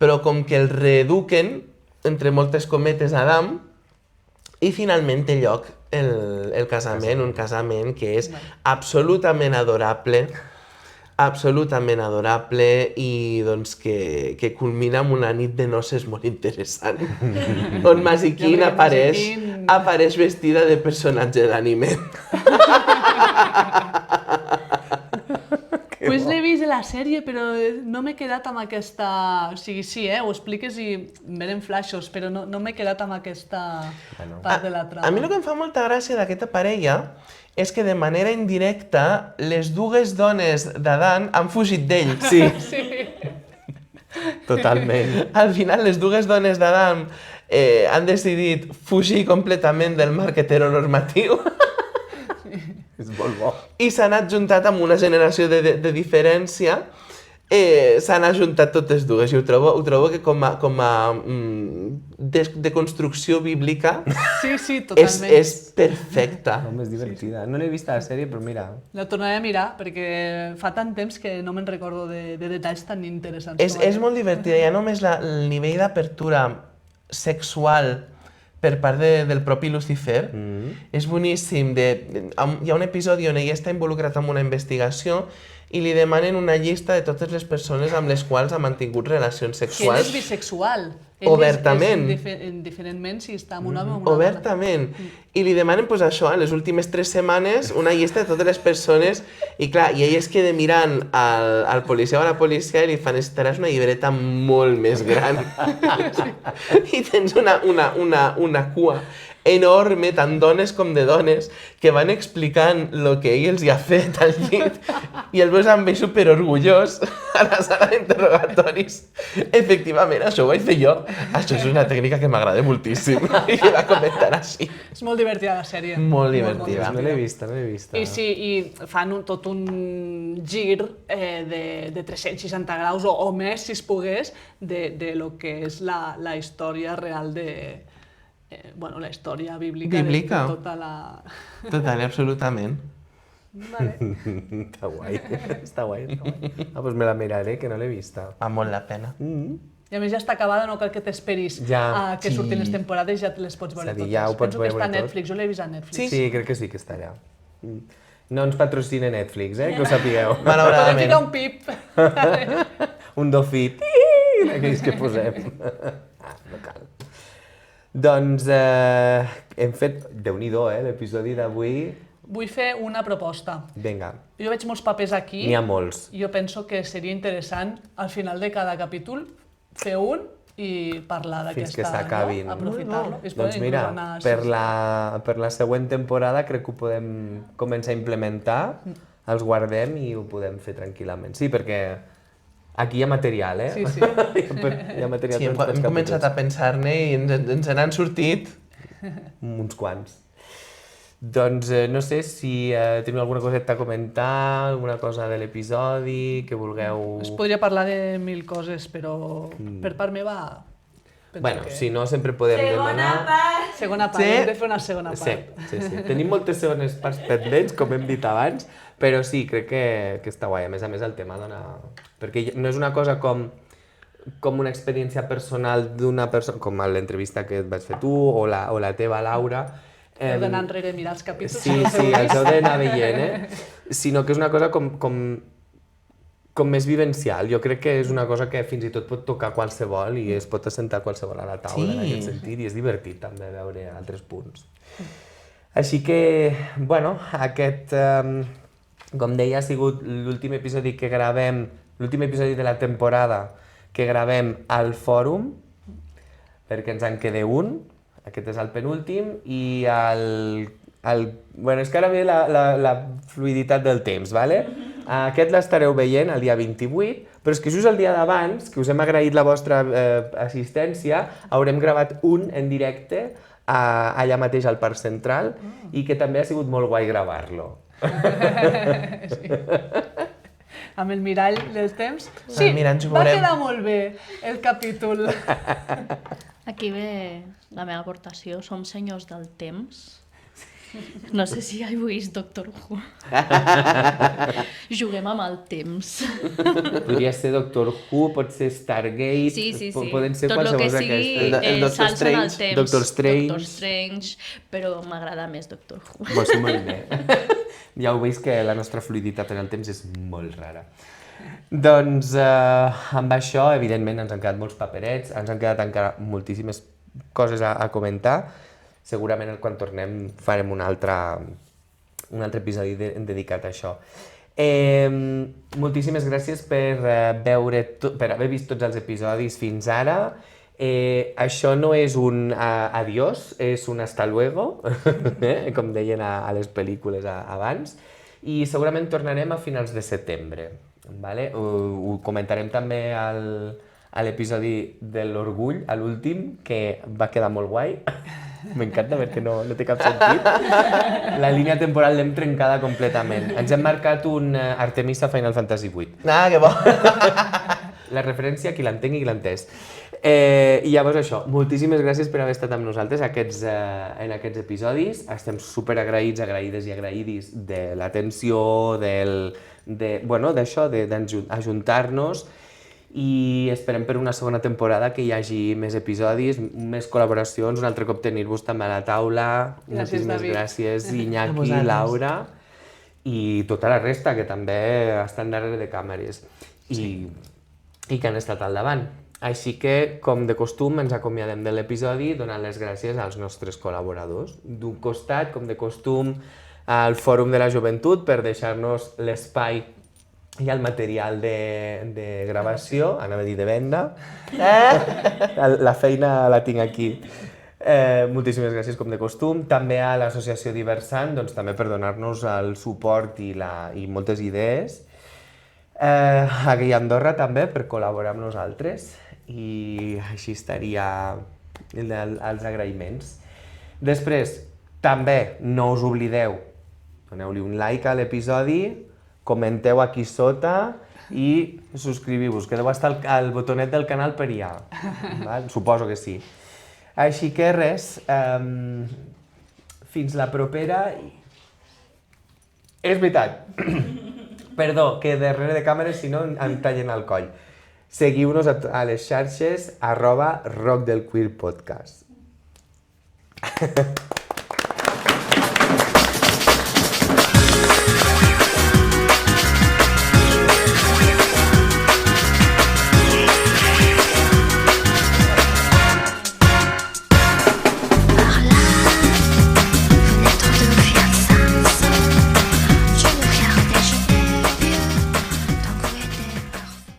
Però com que el reeduquen, entre moltes cometes, Adam, i finalment té lloc el casament, un casament que és absolutament adorable, i doncs que culmina amb una nit de noces molt interessant, on Masequín Ja, perquè apareix vestida de personatge d'anime. Pues l'he vist a la sèrie, però no m'he quedat amb aquesta... O sigui, sí, ho expliques i em venen flaixos, però no m'he quedat amb aquesta part de la trama. A mi el que em fa molta gràcia d'aquesta parella és que de manera indirecta les dues dones d'Adam han fugit d'ell. Sí. Totalment. Al final les dues dones d'Adam han decidit fugir completament del marc heteronormatiu És molt bo. i s'han adjuntat amb una generació de diferència. S'han ajuntat totes dues i ho trobo que com a de construcció bíblica Sí, totalment. és perfecta. Com és divertida. No l'he vist a la sèrie, però mira. La tornaré a mirar perquè fa tant temps que no me'n recordo de detalls tan interessants. És molt divertida, ja només el nivell d'apertura sexual per part del propi Lucifer és boníssim. Hi ha un episodi on ell està involucrat en una investigació i li demanen una llista de totes les persones amb les quals ha mantingut relacions Que ell sexuals. és bisexual. Ell Obertament. És indiferentment si està amb un home o amb una Obertament. I li demanen, pues, això, en les últimes 3 setmanes, una llista de totes les persones, i clar, i ell es queda mirant al policia o a la policia i li fa, necessitaràs una llibreta molt més gran. I tens una cua enorme, tant dones com de dones, que van explicant el que ell els hi ha fet al llit i el veus amb ell superorgullós a la sala d'interrogatoris. Efectivament, això ho vaig fer jo. Això és una tècnica que m'agrada moltíssim. I que va comentar així. És molt divertida la sèrie. Molt divertida. No l'he vista, no l'he vista. I sí, i fan tot un gir de 360 graus o més, si es pogués, de lo que és la història real de... la història bíblica. Bíblica. De tota la... Total i absolutament. Vale. Està guai. Està guai. Doncs me la miraré, que no l'he vista. Val molt la pena. I a més ja està acabada, no cal que t'esperis Ja, a que sí. surtin les temporades, ja te les pots veure És a dir, totes. ja ho pots Penso que veure està a tot. Netflix, jo l'he vist a Netflix. Sí? Sí, crec que sí que està allà. No ens patrocina Netflix, que ho sapigueu. Podem Malauradament. ficar un pip. Un dofit, d'aquells que posem. No cal. Doncs hem fet, Déu-n'hi-do, l'episodi d'avui. Vull fer una proposta. Vinga, Jo veig molts papers aquí. n'hi ha molts. Jo penso que seria interessant, al final de cada capítol, fer un i parlar Fins que d'aquesta... s'acabin. No? Aprofitar-lo. I es Doncs poden mira, incloure unes- per la següent temporada crec que ho podem començar a implementar, els guardem i ho podem fer tranquil·lament. Sí, perquè aquí hi ha material, Sí, sí. Hi ha material Sí, hem començat a pensar-ne i ens n'han sortit. uns quants. Doncs no sé si teniu alguna coseta a comentar, alguna cosa de l'episodi que vulgueu... Es podria parlar de 1000 coses, però per part meva... penso Bueno, que... si no, sempre podem Segona demanar... part. Segona part, Sí. hem de fer una segona Sí, part. sí. Tenim moltes segones parts pendents, com hem dit abans, però sí, crec que està guai. A més, el tema dona... Perquè no és una cosa com com una experiència personal d'una persona, com a l'entrevista que et vaig fer tu, o la teva, Laura. Heu d'anar enrere i mirar els capítols. Sí, els heu d'anar veient, sinó que és una cosa com més vivencial. Jo crec que és una cosa que fins i tot pot tocar qualsevol i es pot assentar qualsevol a la taula en aquest sentit, i és divertit també veure altres punts. Així que, bueno, aquest, com deia, ha sigut l'últim episodi que gravem, l'últim episodi de la temporada que gravem al fòrum, perquè ens en queda un, aquest és el penúltim, i bueno, és que ara ve la fluiditat del temps, ¿vale? Aquest l'estareu veient el dia 28, però és que just el dia d'abans, que us hem agraït la vostra assistència, haurem gravat un en directe allà mateix al Parc Central i que també ha sigut molt guai gravar-lo. Sí. Amb el mirall del temps. Sí, va quedar molt bé el capítol. Aquí ve la meva aportació. Som senyors del temps. No sé si heu vist Doctor Who. Juguem amb el temps. Podria ser Doctor Who, pot ser Stargate, sí. poden ser tot el que qualsevol sigui d'aquestes. salts en el temps. Doctor Strange. Doctor Strange, però m'agrada més Doctor Who. Pues molt bé. Ja ho veus que la nostra fluiditat en el temps és molt rara. Doncs amb això, evidentment, ens han quedat molts paperets, ens han quedat encara moltíssimes coses a comentar. Segurament quan tornem farem un altre episodi dedicat a això. Moltíssimes gràcies per haver vist tots els episodis fins ara. Això no és un adiós, és un hasta luego, com deien a les pel·lícules abans, i segurament tornarem a finals de setembre. Vale? Ho comentarem també a l'episodi de l'Orgull, a l'últim, que va quedar molt guai. M'encanta perquè no té cap sentit. La línia temporal l'hem trencada completament. Ens hem marcat un Artemisa Final Fantasy VIII. Ah, que bo! La referència, qui l'entengui, qui l'ha entès. I llavors això, moltíssimes gràcies per haver estat amb nosaltres en aquests episodis. Estem superagraïts, agraïdes i agraïdis de l'atenció, d'això, d'ajuntar-nos, i esperem per una segona temporada que hi hagi més episodis, més col·laboracions, un altre cop tenir-vos també a la taula. Moltíssimes gràcies, Iñaki, Laura, i tota la resta que també estan darrere de càmeres i que han estat al davant. Així que, com de costum, ens acomiadem de l'episodi donant les gràcies als nostres col·laboradors. D'un costat, com de costum, al Fòrum de la Joventut per deixar-nos l'espai i el material de gravació, anava a dir de venda. La feina la tinc aquí. Moltíssimes gràcies, com de costum. També a l'associació Diversant, doncs, també per donar-nos el suport i moltes idees. A Guia Andorra també per col·laborar amb nosaltres, i així estaria els agraïments. Després, també no us oblideu, doneu-li un like a l'episodi, comenteu aquí sota i subscriviu-vos, que deu estar el botonet del canal per allà. Suposo que sí. Així que res, fins la propera. És veritat. Perdó, que darrere de càmeres, si no, em tallen el coll. Seguiu-nos a les xarxes @rockdelqueerpodcast.